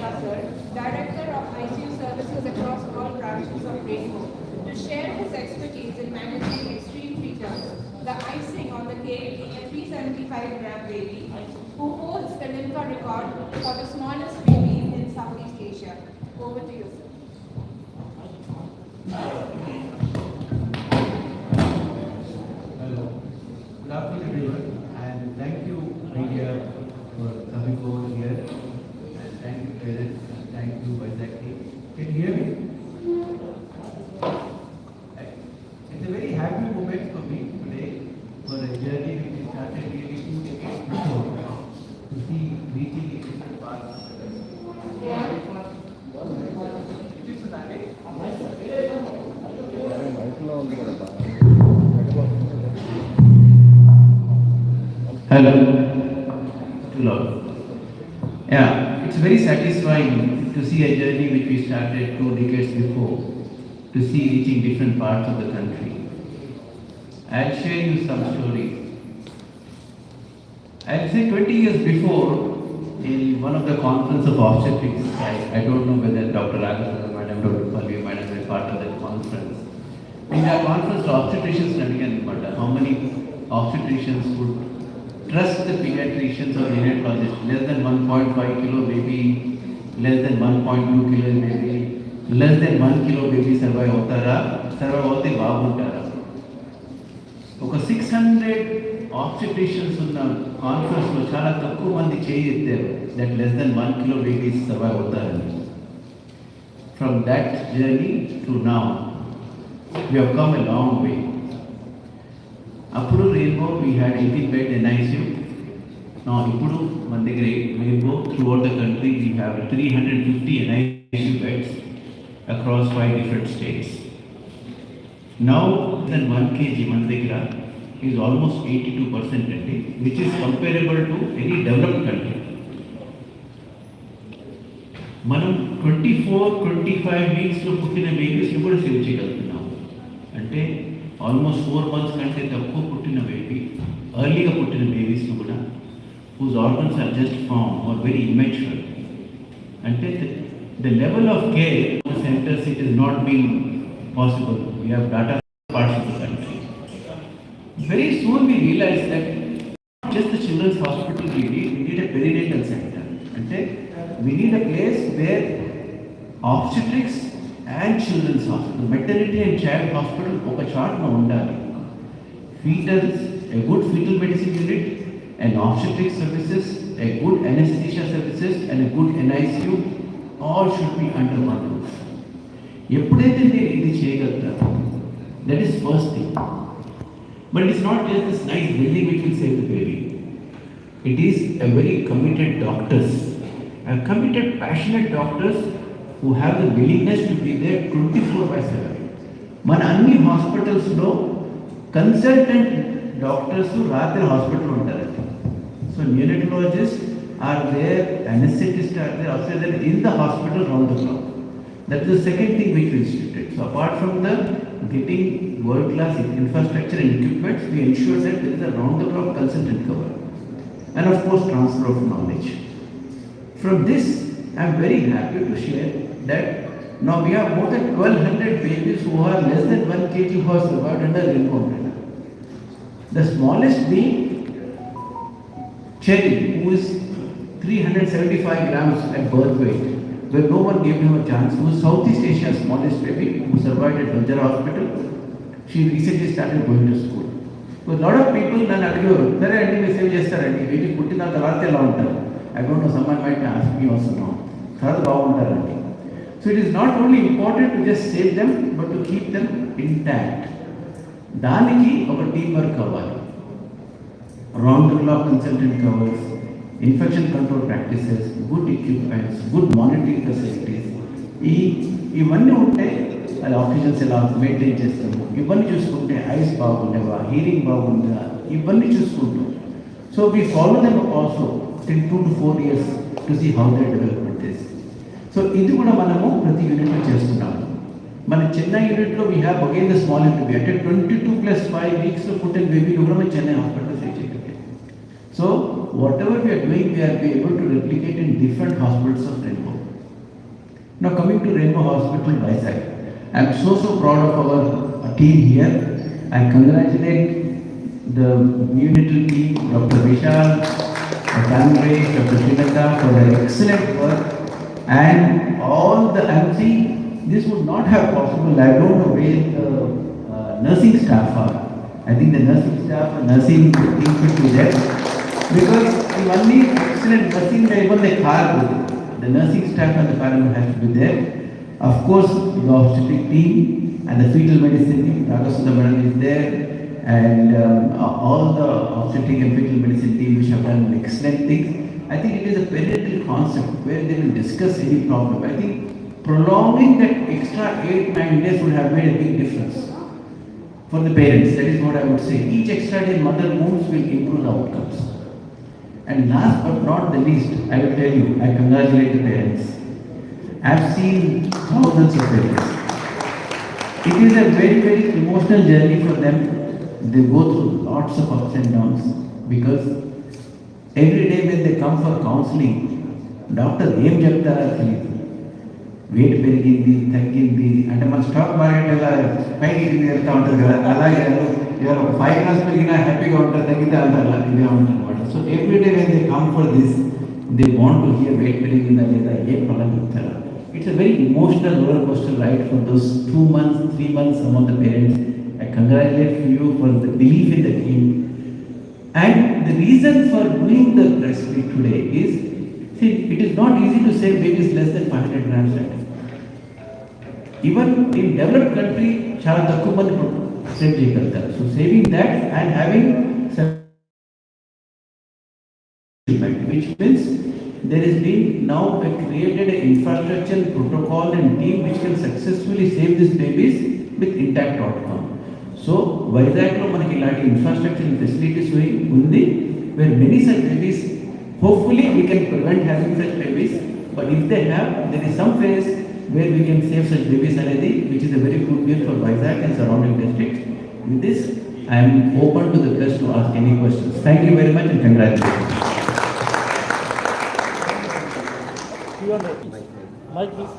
Director of ICU Services across all branches of Rainbow, to share his expertise in managing extreme preterms, the icing on the cake being a 375-gram baby, who holds the Limca record for the smallest baby in Southeast Asia. Over to you, sir.
Hello. Good afternoon, everyone, and thank you, media, for coming over here. And thank you, parents, and thank you, Vizag team. Can you hear me? It's a very happy moment for me today for a journey which we started nearly 2 decades before to see reaching in different parts of the country. Hello. Too loud. Yeah, it's very satisfying to see a journey which we started 2 decades before, to see reaching different parts of the country. I'll share you some stories. I'll say 20 years before, in one of the conference of obstetrics, I don't know whether Dr. Raghavan Madam, Dr. Palvi Madam were part of that conference. In that conference, obstetricians and how many obstetricians would trust the pediatricians or neonatologists, less than 1.5 kilo baby, less than 1.2 kilo baby, less than 1 kilo baby survive అవుతే బాగుంటారా? ఒక 600 obstetricians ఉన్న conference లో చాలా తక్కువ మంది చేయి ఎత్తారు that less then 1 kilo babies survive అవుతారని. From that journey to now we have come a long way. అప్పుడు Rainbow we had 18 bed NICU. Now ఇప్పుడు మన దగ్గర Rainbow throughout the country we have 350 NICU beds across 5 different states. Now than 1 kg మన దగ్గర is almost 82% అండి, which is comparable to any developed country. మనం 24-25 వీక్స్లో పుట్టిన బేబీస్ని కూడా సేవ్ చేయగలుగుతున్నాం. అంటే ఆల్మోస్ట్ 4 months కంటే తక్కువ పుట్టిన బేబీ, ఎర్లీగా పుట్టిన బేబీస్ని కూడా whose organs are just formed or very immature. అంటే the level of care in the centers, it is not being possible. We have data parts of the country. Very soon we realized that just the children's hospital we need a perinatal center. అంటే we need a place where obstetrics and children's hospital, maternity and child hospital ఒక చాట్న ఉండాలి. Fetals, a good fetal medicine unit, and obstetrics services, a good anesthesia services and a good NICU, all should be under one roof. ఎప్పుడైతే మీరు ఇది చేయగలుగుతారో, that is first thing. But it is not just this nice building which will save the baby. It is a very committed doctors, a committed, passionate doctors who have the willingness to be there 24/7. మన అన్ని హాస్పిటల్స్లో consultant doctors రాత్రి hospital ఉంటారండి. So neonatologists are there, anesthetists are there, also there in the hospital round the clock. That is the second thing which we instituted. So apart from the getting world-class infrastructure and equipment, we ensure that there is a round-the-clock consultant cover. And of course, transfer of knowledge. From this, I am very happy to share that now we have more than 1200 babies who are less than 1 kg who have survived under rainbow umbrella. The smallest being Cherry, who is 375 grams at birth weight, where no one gave him a chance, who is Southeast Asia's smallest baby, who survived at Vizag Hospital. She recently started going to school. So a lot of people nanu adigaru, sare andi మీరు save చేస్తారండి, baby పుట్టిన తర్వాత ఎలా ఉంటారు? I don't know, someone might ask me also now. తర్వాత బాగుంటారండి. So it is not only important to just save them, but to keep them intact. దానికి ఒక team work అవ్వాలి. Round the clock consultant covers, infection control practices, good equipments, good monitoring facilities. ఇవన్నీ ఉంటే అది oxygens ఎలా maintain చేస్తాము, ఇవన్నీ చూసుకుంటే ఐస్ బాగుండేవా, హీరింగ్ బాగుందా, ఇవన్నీ చూసుకుంటాం. So we follow them also till 2 to 4 years to see how they development is. So ఇది కూడా మనము ప్రతి యూనిట్లో చేస్తున్నాము. మన చెన్నై యూనిట్లో we have again the small baby అంటే 22+5 వీక్స్లో పుట్టిన బేబీని కూడా మేము చెన్నై హాస్పిటల్ సేవ్ చేయగలిగాం. So whatever we are doing, we are able to replicate in different hospitals of Rainbow. Now coming to Rainbow Hospital, Vizag, I am so proud of our team here. I congratulate the neonatal team, Dr. Vishal, Dr. Andre, Dr. Srinata for their excellent work, and all the MC. This would not have possible. I don't know where the nursing staff are. I think the nursing staff and nursing team should be there. Because ఇవన్నీ excellent nursing, even the car, the nursing staff and the paramedic has to be there. Of course, the obstetric team and the fetal medicine team, Raghavan Madam is there, and all the obstetric and fetal medicine team which have done excellent things. I think it is a perinatal concept where they will discuss any problem. I think prolonging that extra 8-9 days would have made a big difference for the parents. That is what I would say. Each extra day mother moves will improve the outcomes. And last but not the least, I will tell you, I congratulate the parents. I've seen thousands of parents. It is a very, very emotional journey for them. They go through lots of ups and downs because every day when they come for counseling, doctor ఏం చెప్తారో తెలియదు. Wait పెరిగింది, తగ్గింది అంటే మన stock market ఎలా పైకి వెళ్తూ ఉంటుంది కదా, అలాగే ఇవాళ ఒక 5 గ్రామ్స్ పెరిగినా హ్యాపీగా ఉంటారు, తగ్గితే అంటారు ఇదే ఉంటుంది అనమాట. So every day when they come for this, they want to hear weight పెరిగిందా లేదా, ఏ ప్రాబ్లం చెప్తారా. It's a very emotional roller coaster ride for those 2 months, 3 months among the parents. I congratulate you for the belief in the team. And the reason for doing the press meet today is, see, it is not easy to save babies less than 500 grams. Right? Even in developed country, చాలా తక్కువ మంది save చేయగలుగుతారు. So saving that and having which means there has been now created an infrastructure, protocol and team which can successfully save these babies with intact outcome. So Vizag-lo manaki ilati infrastructure and facilities undi where many such babies, hopefully we can prevent having such babies, but if they have, there is some phase where we can save such babies already, which is a very good news for Vizag and surrounding districts. With this, I am open to the press to ask any questions. Thank you very much and congratulations.
Mike, please.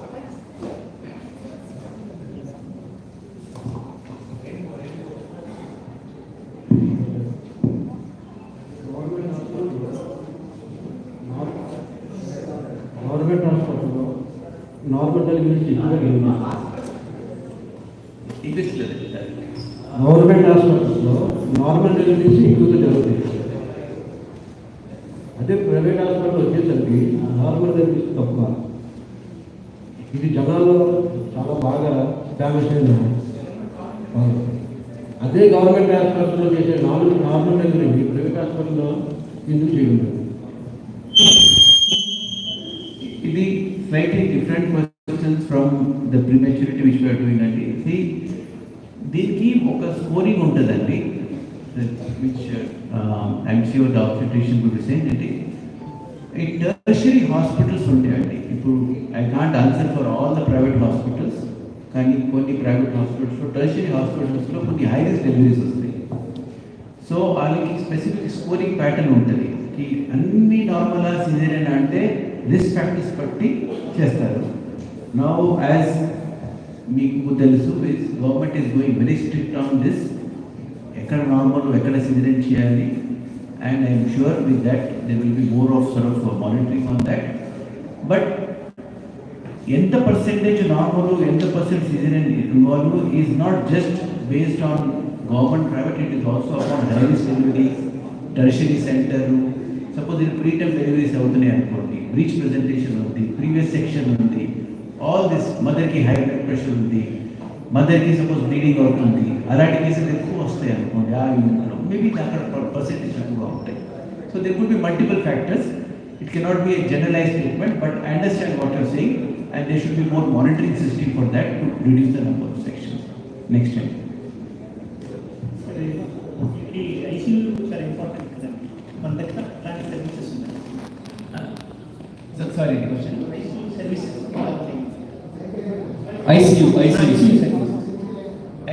Government హాస్పిటల్లో normal delivery ఎక్కువగా జరిగింది. Government హాస్పిటల్స్లో normal deliveries ఎక్కువగా జరుగుతాయి. అదే private hospital వచ్చేసరికి normal deliveries తక్కువ. ఇది జనాల్లో చాలా బాగా డ్యామేజ్ అయింది. అదే గవర్నమెంట్ హాస్పిటల్లో చేసే నార్మల్ డెలివరీ ప్రైవేట్ హాస్పిటల్లో ఎందుకు చేయలేదు?
ఇది slightly different questions from the prematurity which we are doing అండి. See, దీనికి ఒక స్కోరింగ్ ఉంటుందండి, which I'm sure the obstetrician would be saying అండి. ఈ టెర్షరీ హాస్పిటల్స్ ఉంటాయండి. ఇప్పుడు I can't answer for all the private hospitals, కానీ కొన్ని ప్రైవేట్ హాస్పిటల్స్లో టెర్షరీ హాస్పిటల్స్లో కొన్ని హై రిస్క్ డెలివరీస్ వస్తాయి. సో వాళ్ళకి స్పెసిఫిక్ స్కోరింగ్ ప్యాటర్న్ ఉంటుంది. అన్ని నార్మల్ సిజేరియన్ అంటే రిస్క్ ఫ్యాక్టర్స్ బట్టి చేస్తారు. నౌ యాజ్ మీకు తెలుసు, government is going very strict on this, ఎక్కడ నార్మల్ ఎక్కడ సిజరేన్ చేయాలి. And I'm sure with that they will be more of sort of monitoring on that. But ఎంత percentage normal, ఎంత percent caesarean involve is not just based on government private, it is also upon high risk deliveries, tertiary centre. Suppose ఇది preterm deliveries అవుతున్నాయి అనుకోండి, breach presentation ఉంది, previous section ఉంది, all this, మదర్కి high blood pressure ఉంది, మదర్కి suppose bleeding అవుతుంది, అలాంటి కేసులు ఎక్కువ వస్తాయి అనుకోండి ఆ యూనిట్లో, మేబీ అక్కడ పర్సెంటేజ్ ఎక్కువగా ఉంటాయి. So there could be multiple factors. It cannot be a generalize statement, but I understand what you're saying and they should be more monitoring system for that to reduce the number of sections. Next time
ICU చాలా important కదండి, మన దగ్గర అలాంటి services ఉన్నాయి.
Sorry question.
ICU services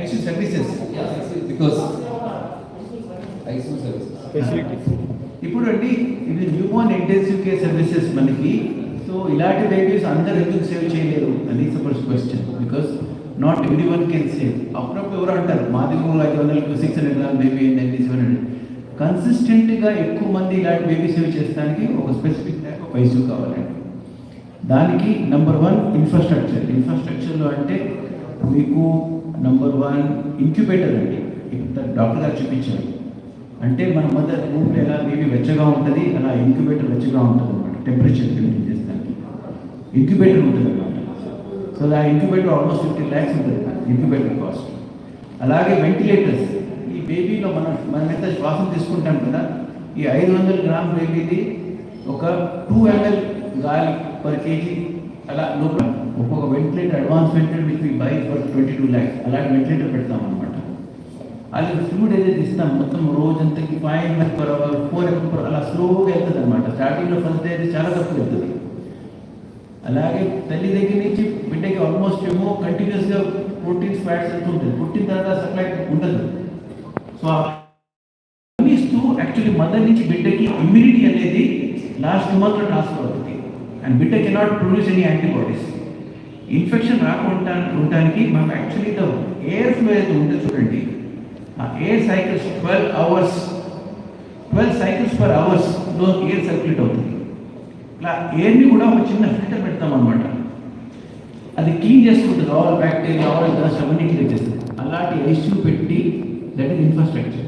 ICU
services
because ICU services.
ఇప్పుడు అండి ఇది newborn intensive care services మనకి. సో ఇలాంటి బేబీస్ అందరు ఎందుకు సేవ్ చేయలేరు అని suppose question, because not every one can save. అప్పుడప్పుడు ఎవరు అంటారు మాది 500 600 గ్రామ్ బేబీ ఏంటండి 700. కన్సిస్టెంట్గా ఎక్కువ మంది ఇలాంటి బేబీ సేవ్ చేస్తానికి ఒక స్పెసిఫిక్ టైప్ ఆఫ్ ఐసీయూ కావాలండి. దానికి నెంబర్ 1 ఇన్ఫ్రాస్ట్రక్చర్. ఇన్ఫ్రాస్ట్రక్చర్లో అంటే మీకు నెంబర్ 1 ఇంక్యుబేటర్ అండి. డాక్టర్ గారు చూపించారు అంటే మన మదర్ రూమ్లో ఎలా బేబీ వెచ్చగా ఉంటుంది అలా ఇంక్యుబేటర్ వెచ్చగా ఉంటుంది అనమాట, టెంపరేచర్ మెయింటైన్ చేస్తానికి ఇంక్యుబేటర్ ఉంటుంది అనమాట. సో ఆ ఇంక్యుబేటర్ ఆల్మోస్ట్ 50 lakhs ఉంటుంది ఇంక్యుబేటర్ కాస్ట్. అలాగే వెంటిలేటర్స్. ఈ బేబీలో మనం ఎంత శ్వాసం తీసుకుంటాం కదా, ఈ 500 గ్రామ్ బేబీది ఒక 2 ml గాలి per kg అలా లోపల ఒక్కొక్క ventilator, advance ventilator which we buy for 22 lakhs అలాంటి వెంటిలేటర్ పెడతాం అనమాట. వాళ్ళకి ఫ్లూయిడ్ ఏదైతే ఇస్తాం మొత్తం రోజంతకి 5 ml/h 4 ml/h అలా స్లోగా వెళ్తుంది అనమాట. స్టార్టింగ్లో ఫస్ట్ డే అయితే చాలా తక్కువ వెళ్తుంది. అలాగే తల్లి దగ్గర నుంచి బిడ్డకి ఆల్మోస్ట్ ఏమో కంటిన్యూస్గా ప్రోటీన్స్ ఫ్యాట్స్ వెళ్తుంటుంది. పుట్టిన తర్వాత సప్లై ఉండదు. సో ఇస్తూ యాక్చువల్లీ మదర్ నుంచి బిడ్డకి ఇమ్యూనిటీ అనేది లాస్ట్ మంత్లో ట్రాన్స్ఫర్ అవుతుంది. అండ్ బిడ్డ cannot produce any antibodies. Infection రాకుండా ఉండడానికి మనం యాక్చువల్లీ ద ఎయిర్ ఫ్లో అయితే ఉంటుంది చూడండి, ఆ air cycles 12 cycles per hour air circulate అవుతుంది. ఇలా ఎయిర్ని కూడా ఒక చిన్న ఫిల్టర్ పెడతాం అనమాట. అది క్లీన్ చేసుకుంటుంది, ఆల్ బ్యాక్టీరియా ఆల్ డస్ట్ అవన్నీ క్లీన్ చేస్తుంది. అలాంటి ఐసీయూ పెట్టి that is infrastructure.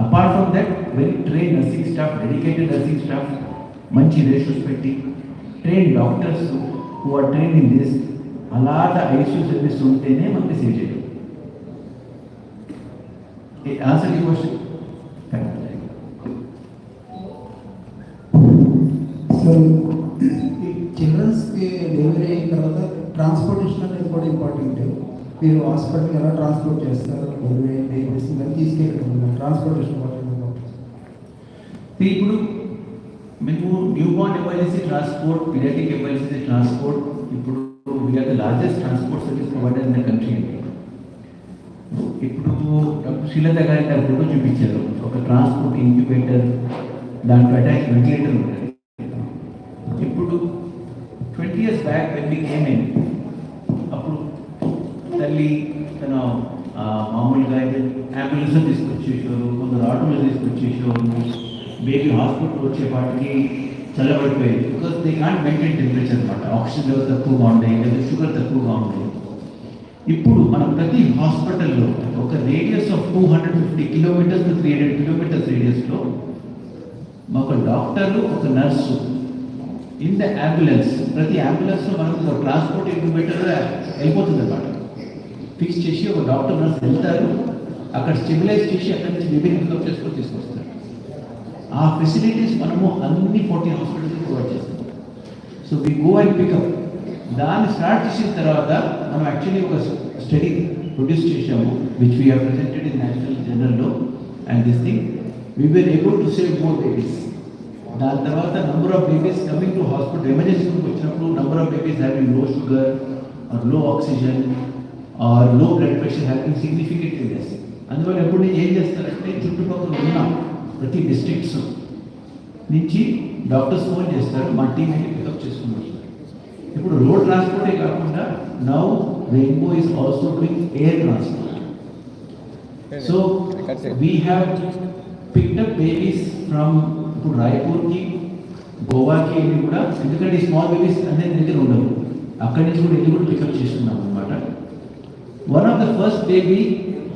Apart from that very train nursing staff, dedicated nursing staff, మంచి రేషియోస్ పెట్టి train doctors who are train in this, అలాంటి ఐసీయూ సర్వీస్ ఉంటేనే మనకి సేవ్ చేయడం. ఆన్సర్ ఈ క్వశ్చన్.
సో చిల్డ్రన్స్కి డెలివరీ అయిన తర్వాత ట్రాన్స్పోర్టేషన్ అనేది కూడా ఇంపార్టెంట్. మీరు హాస్పిటల్కి ఎలా ట్రాన్స్పోర్ట్ చేస్తారు, డెలివరీ బేబీస్ తీసుకెళ్ళి ట్రాన్స్పోర్టేషన్
ఇప్పుడు మేము newborn emergency transport, paediatric emergency transport, ఇప్పుడు we are the largest transport service provider in the country అండి. ఇప్పుడు డాక్టర్ శ్రీలత గారి ఫోటో చూపించారు, ఒక ట్రాన్స్పోర్ట్ ఇంక్యుబేటర్, దాంట్లో అటాచ్ వెంటిలేటర్ ఉంటుంది. ఇప్పుడు 20 years back when we came in, అప్పుడు తల్లి తన మామూలుగా అంబులెన్స్ తీసుకొచ్చేసేవారు, కొందరు ఆటోలో తీసుకొచ్చేసేవారు. బేబీ హాస్పిటల్ వచ్చేపాటికి చల్లబడిపోయేది. Because they can't maintain temperature అనమాట. ఆక్సిజన్ లెవెల్ తక్కువగా ఉంటాయి, లేదా షుగర్ తక్కువగా ఉంటాయి. ఇప్పుడు మనం ప్రతి హాస్పిటల్లో ఒక radius of 250 kilometers to 300 kilometers రేడియస్లో ఒక డాక్టరు, ఒక నర్సు ఇన్ ద అంబులెన్స్, ప్రతి అంబులెన్స్లో మనకు ఒక ట్రాన్స్పోర్ట్ ఇంక్యుబేటర్ వెళ్ళిపోతుంది అనమాట. ఫిక్స్ చేసి ఒక డాక్టర్, నర్స్ వెళ్తారు, అక్కడ స్టెబిలైజ్ చేసి అక్కడి నుంచి బేబీని పికప్ చేసుకొని తీసుకొస్తారు. ఆ ఫెసిలిటీస్ మనము అన్ని 40 హాస్పిటల్స్కి ప్రొవైడ్ చేస్తాం. So we go and pickup. దాన్ని స్టార్ట్ చేసిన తర్వాత మనం యాక్చువల్లీ ఒక స్టడీ ప్రొడ్యూస్ చేసాము, which we have presented in national జర్నల్లో. And this thing we were able to save more babies. దాని తర్వాత number of babies coming to hospital, ఎమర్జెన్సీకి వచ్చినప్పుడు number of babies having low sugar or low oxygen or low blood pressure having significantly less. అందువల్ల ఎప్పుడు ఏం చేస్తారంటే చుట్టుపక్కల ఉన్న ప్రతి డిస్ట్రిక్ట్స్ నుంచి డాక్టర్స్ ఫోన్ చేస్తారు, మా టీం వెళ్ళి పికప్ చేసుకున్నారు. ఇప్పుడు రోడ్ ట్రాన్స్పోర్టే కాకుండా now rainbow is also doing air transport. So we have picked up babies from ఇప్పుడు రాయ్పూర్కి, గోవాకి వెళ్ళి కూడా, ఎందుకంటే ఈ స్మాల్ బేబీస్ అనేది దగ్గర ఉండవు, అక్కడి నుంచి కూడా వెళ్ళి కూడా పికప్ చేస్తున్నాం అనమాట. One of the first baby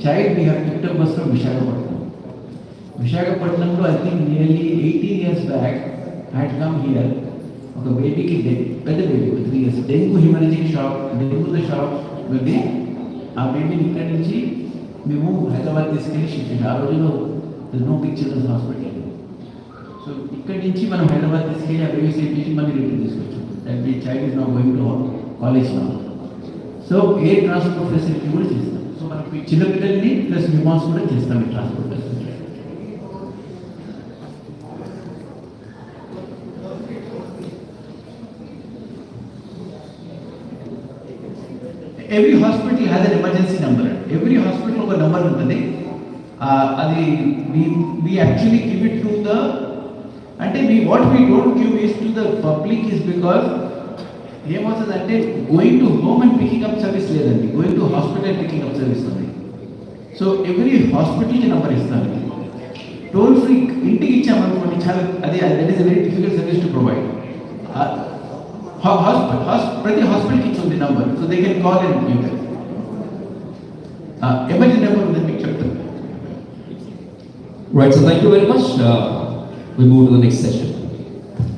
child we have picked up bus from Visakhapatnam. విశాఖపట్నంలో I think nearly 18 years back I had come here. ఒక బేబీకి పెద్ద baby 3 years dengue haemorrhagic shock, డెంగ్యూతో షాక్ వెళ్ళి ఆ బేబీని ఇక్కడి నుంచి మేము హైదరాబాద్ తీసుకెళ్ళి షిఫ్ట్. ఆ రోజులో no big children's hospital. So ఇక్కడి నుంచి మనం హైదరాబాద్ తీసుకెళ్ళి ఆ బేబీ సేఫ్ చేసి మళ్ళీ రిటర్న్ తీసుకొచ్చాం. That be child is now going to college now. So air transport facility కూడా చేస్తాం. సో మనకి చిన్న పిల్లల్ని ప్లస్ న్యూమాన్స్ కూడా చేస్తాం ఈ transport facility. Every hospital has an emergency number. Every hospital ఒక నెంబర్ ఉంటుంది. అది we actually give it to the, అంటే what we don't give is to the public is because ఏమవుతుందంటే going to home and picking up service లేదండి, going to hospital picking up service ఉంది. So every హాస్పిటల్కి number ఇస్తాను. Toll free ఇంటికి ఇచ్చామనుకోండి చాలా, అది that is a very difficult service to provide. ప్రతి హాస్పిటల్కి ఇచ్చింది number, so they can call and give that. Emergency number ఉందని మీకు చెప్తాను.
Right, so thank you very much. We move to the next session.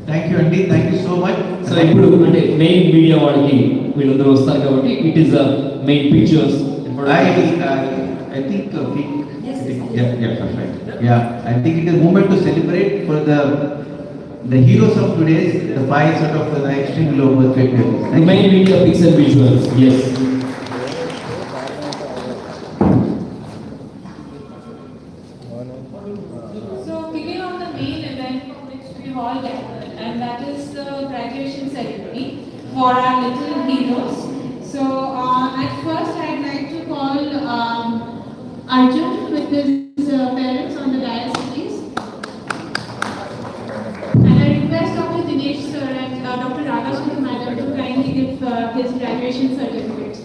Thank you అండి, thank you so much.
So ఇప్పుడు అంటే main media వాళ్ళకి వీళ్ళందరూ వస్తారు కాబట్టి it is main pictures.
I think I think it is moment to celebrate for the heroes of today's, the 5 sort of the extreme low birth weight babies.
The main media pics and visuals. Yes.
for our little heroes. So at first I'd like to call Arjun with his parents on the dais, please. And I request Dr. Dinesh sir and Dr. Radhaswamy madam to kindly give his graduation certificate.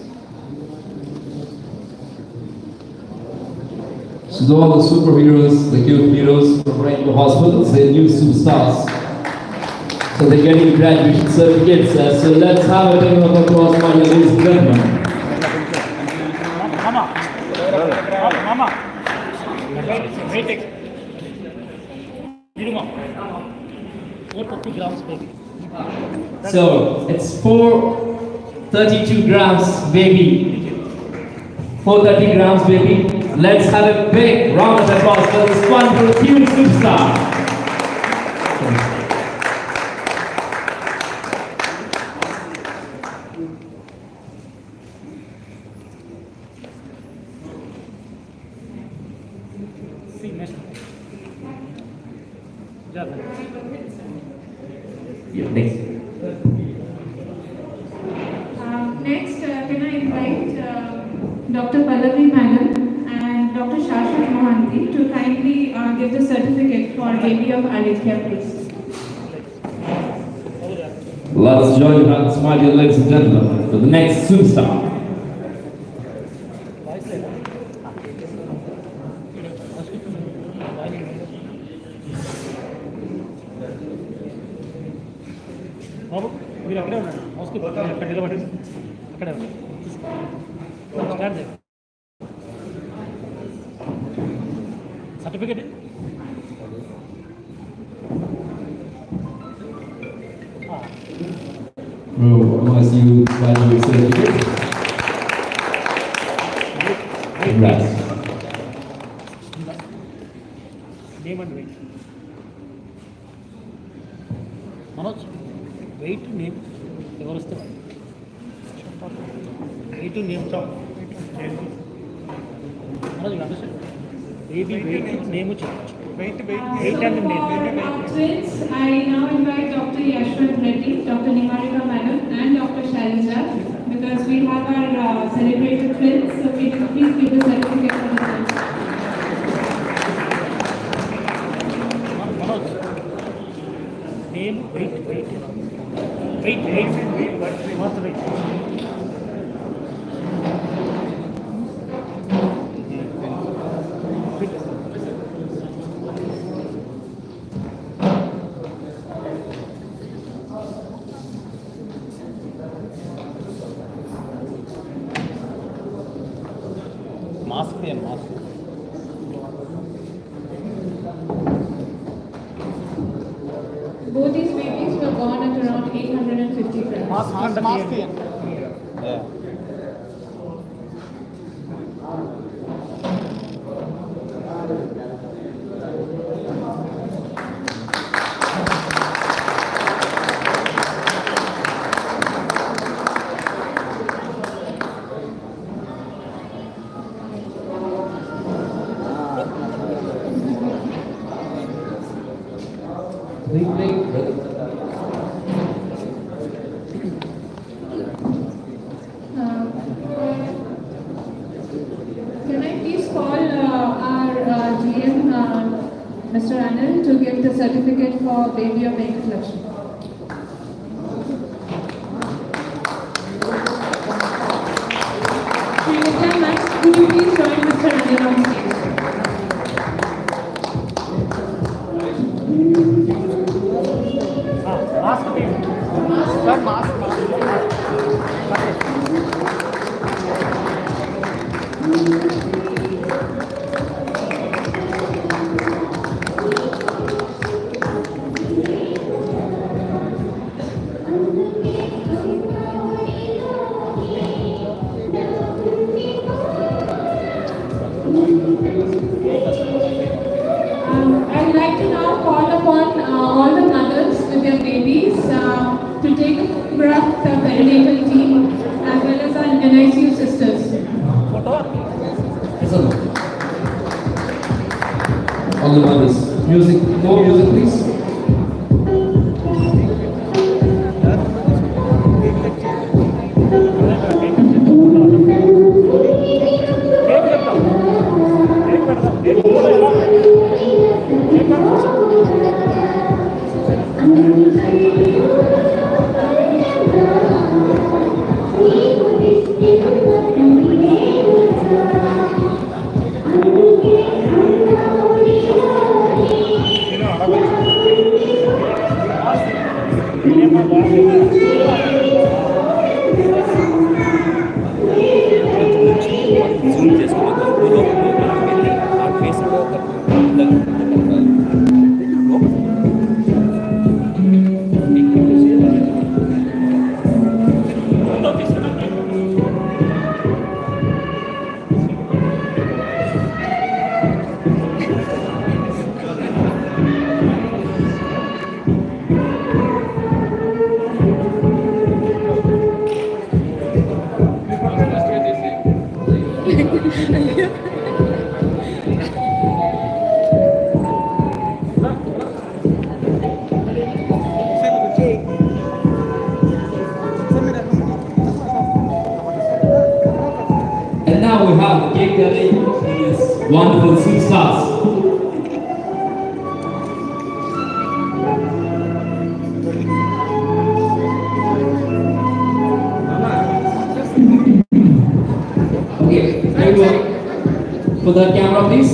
So to all the superheroes, the cute heroes from Rainbow Hospitals, they're new superstars. So they're getting graduation certificates. So let's have a round of applause, my ladies and gentlemen.
Mama. Wait. 450 grams, baby.
So it's 432 grams, baby. 430 grams, baby. Let's have a big round of applause for this wonderful cute superstar.
See, next.
Next.
Next, can I invite Dr. Pallavi madam and Dr. Shashwat Mohanty to kindly give the certificate for baby of Alithya, please.
Let's join your hands, my dear ladies and gentlemen, for the next superstar.
బాబు మీరు అక్కడే ఉన్నారు మౌస్కి అక్కడ నిలబడి అక్కడే ఉన్నారు start చేయండి certificate
Once you graduate certificate. Congrats.
Name and weight Manoj weight name ఎవరు వస్తారు weight name Manoj understand baby weight name weight and name
Twins, I now invite Dr. Yashwant Reddy, Dr. Niharika madam and Dr. Shailaja because we have our celebrated twins, so we will please give the certificate for the twins.
Manoj name weight మాత్రం weight mask mask
Both these babies were born at around 850 grams.
Mask
Can I please call our GM, Mr. Anil, to give the certificate for baby of Venkat Lakshmi? Could you please join Mr. Anil on stage?
Mask sir mask
I would like to now call upon all the mothers with their babies to take a photograph of the perinatal team as well as our NICU sisters.
Yes, sir. All the mothers. Music, more music please. we have the cake cutting with these wonderful superstars. Okay, everyone, for the camera, please.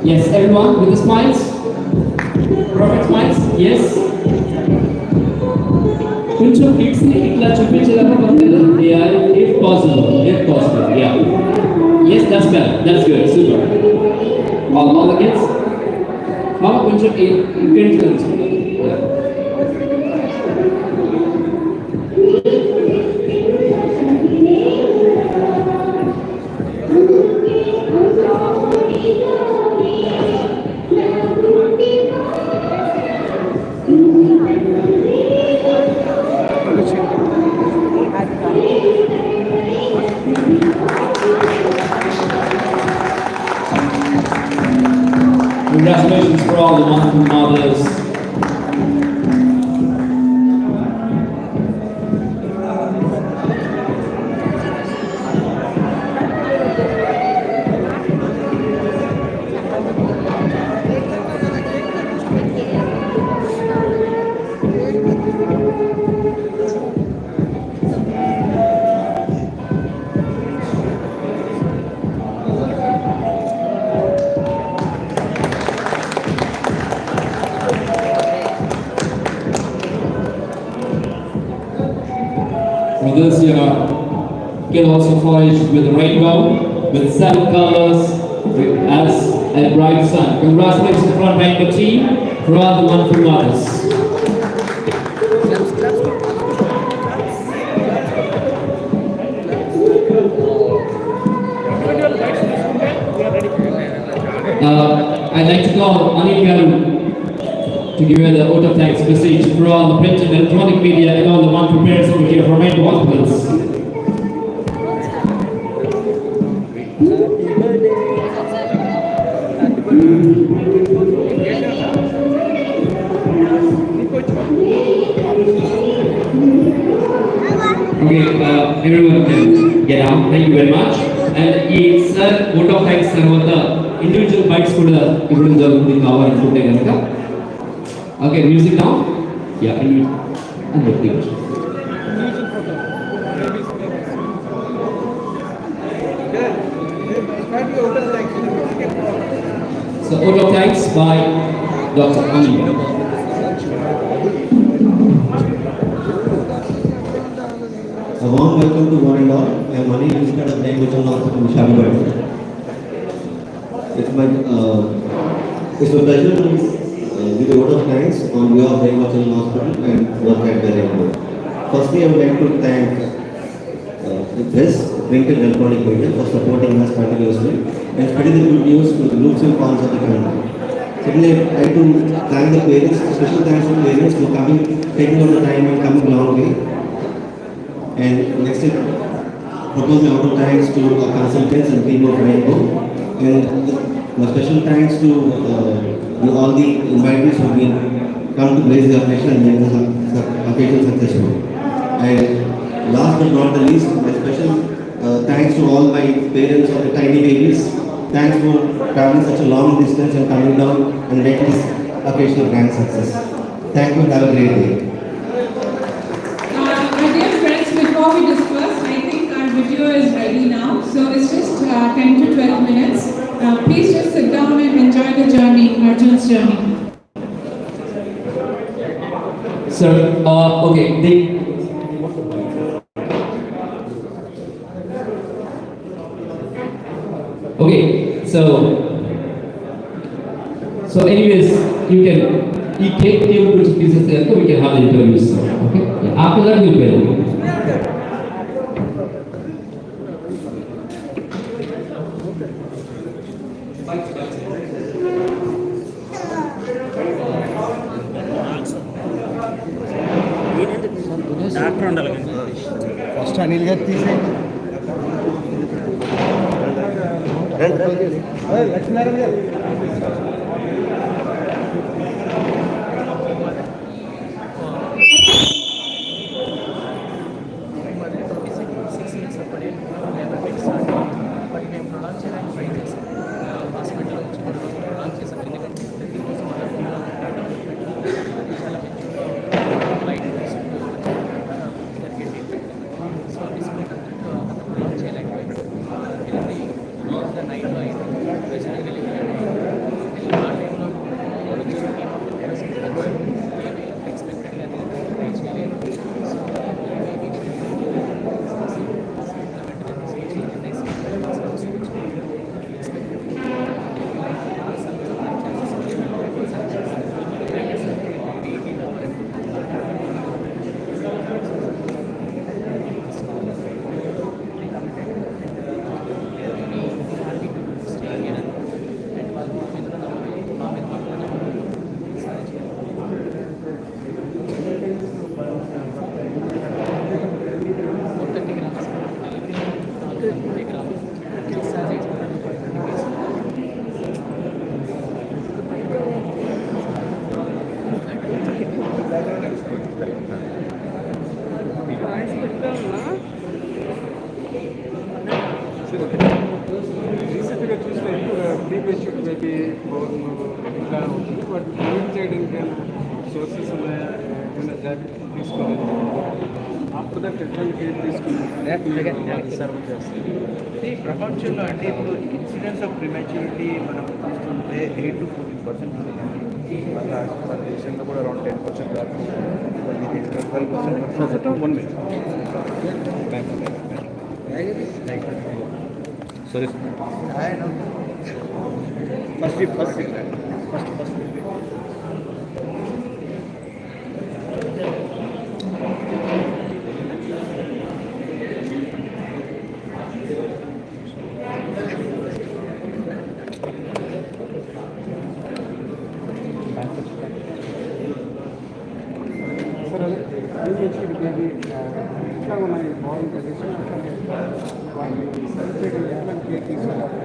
Yes, everyone with the smiles. Perfect smiles. Yes. కొంచెం kids ని ఇట్లా చూపించేలాగా పక్కన చేయాలి if possible, yeah. Yes, that's better, that's good, super. All the kids. Mama కొంచెం ఇక్కడి yeah. Congratulations for all the wonderful mothers. This year can also flourish with the rainbow, with 7 colors, as a bright sun. Congratulations to the front rainbow team for all the wonderful mothers. I'd like to call Anil Garu to give you the vote of thanks message for all the print and electronic media and all the wonderful parents over here from Rainbow Hospitals. Okay, everyone can get out. Thank you very much. And sir, vote of thanks తర్వాత individual bites కూడా ఇవ్వడం జరుగుతుంది కావాలనుకుంటే కనుక. Okay, music now? Yeah, and the picture. So, vote of thanks by Dr. Anil.
A warm welcome to one and all. I am Anil, Minister of Language and Hospital, Vizag. It's my pleasure to give a vote of thanks on behalf of Rainbow Children's Hospital and work at the Rainbow. Firstly, I would like to thank the press, print and electronic media for supporting us continuously and spreading the good news to the groups and corners of the country. Secondly, I would like to thank the parents, special thanks to parents for coming, taking out the time and coming a long way. And next, propose a vote of thanks to our consultants and team of Rainbow. And my special thanks to all the invitees who have been come to grace the occasion and make the occasion successful. And last but not the least, my special thanks to all my parents of the tiny babies. Thanks for traveling such a long distance and coming down and making this occasion a grand success. Thank you and have a great day.
My dear friends, before we disperse, I think our video is ready now. So it's just 10 to 12 minutes. Please just sit down and enjoy the journey, Arjun's journey.
Sir, okay, okay, so anyways, you can take which pieces there, so we can have the interviews. Okay, yeah, after that you will.
First Anil గారు తీసేయండి లక్ష్మీనారాయణ గారు
premature baby Born ఇంకా ఉంటుంది but prevent చేయడానికి sources ఉన్నాయా, ఏమైనా జాగ్రత్తలు తీసుకోలేదు. ఆఫ్టర్ దట్ ఎటువంటి కేర్ తీసుకుని సర్వ్ చేస్తుంది.
ఈ ప్రపంచంలో అంటే ఇప్పుడు ఇన్సిడెన్స్ ఆఫ్ ప్రిమెచ్యూరిటీ మనం చూస్తుంటే 8 to 14% ఉంటుంది. మన దేశంలో కూడా అరౌండ్ 10% దాకా 12% 1 minute. Sorry. I know. First.
Sir అదే ప్రీమెచ్యూర్ బేబీ ఎట్లా ఉన్నాయి బాగుంది కండిషన్, అట్లాగే వాళ్ళని సర్వ్ చేయడం ఎట్లా కేర్ తీసుకోవాలి.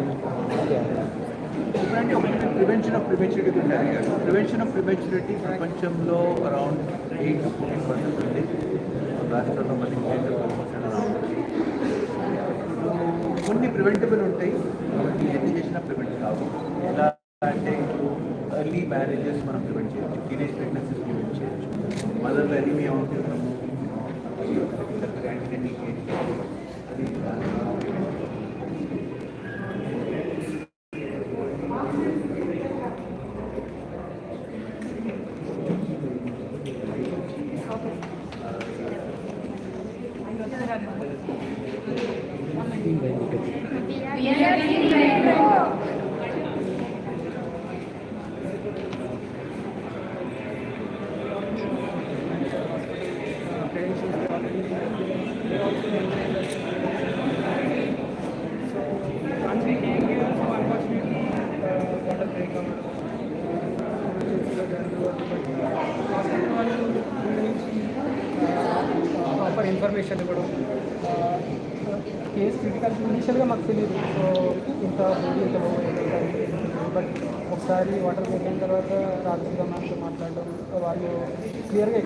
Prevention of prematurity prevention of prematurity ప్రపంచంలో అరౌండ్ 8 to 14% ఉంది. రాష్ట్రంలో మరి 10 to 12% అరౌండ్. కొన్ని ప్రివెంటబుల్ ఉంటాయి, కాబట్టి ఎన్ని చేసినా ప్రివెంట్ కావు. ఎలా అంటే ఎర్లీ మ్యారేజెస్ మనం ప్రివెంట్ చేయొచ్చు, టీనేజ్ ప్రెగ్నెన్సీస్ ప్రివెంట్ చేయొచ్చు, మదర్లో ఎనీమియా ఉంటున్నాము, అది
ప్రాపర్ ఇన్ఫర్మేషన్ ఇవ్వడం. కేసు క్రిటికల్ ఇనిషియల్గా మాకు తెలియదు, సో ఇంత బట్ ఒకసారి వాటర్ వెళ్ళిన తర్వాత రాత్రిగా మాతో మాట్లాడడం, వాళ్ళు క్లియర్గా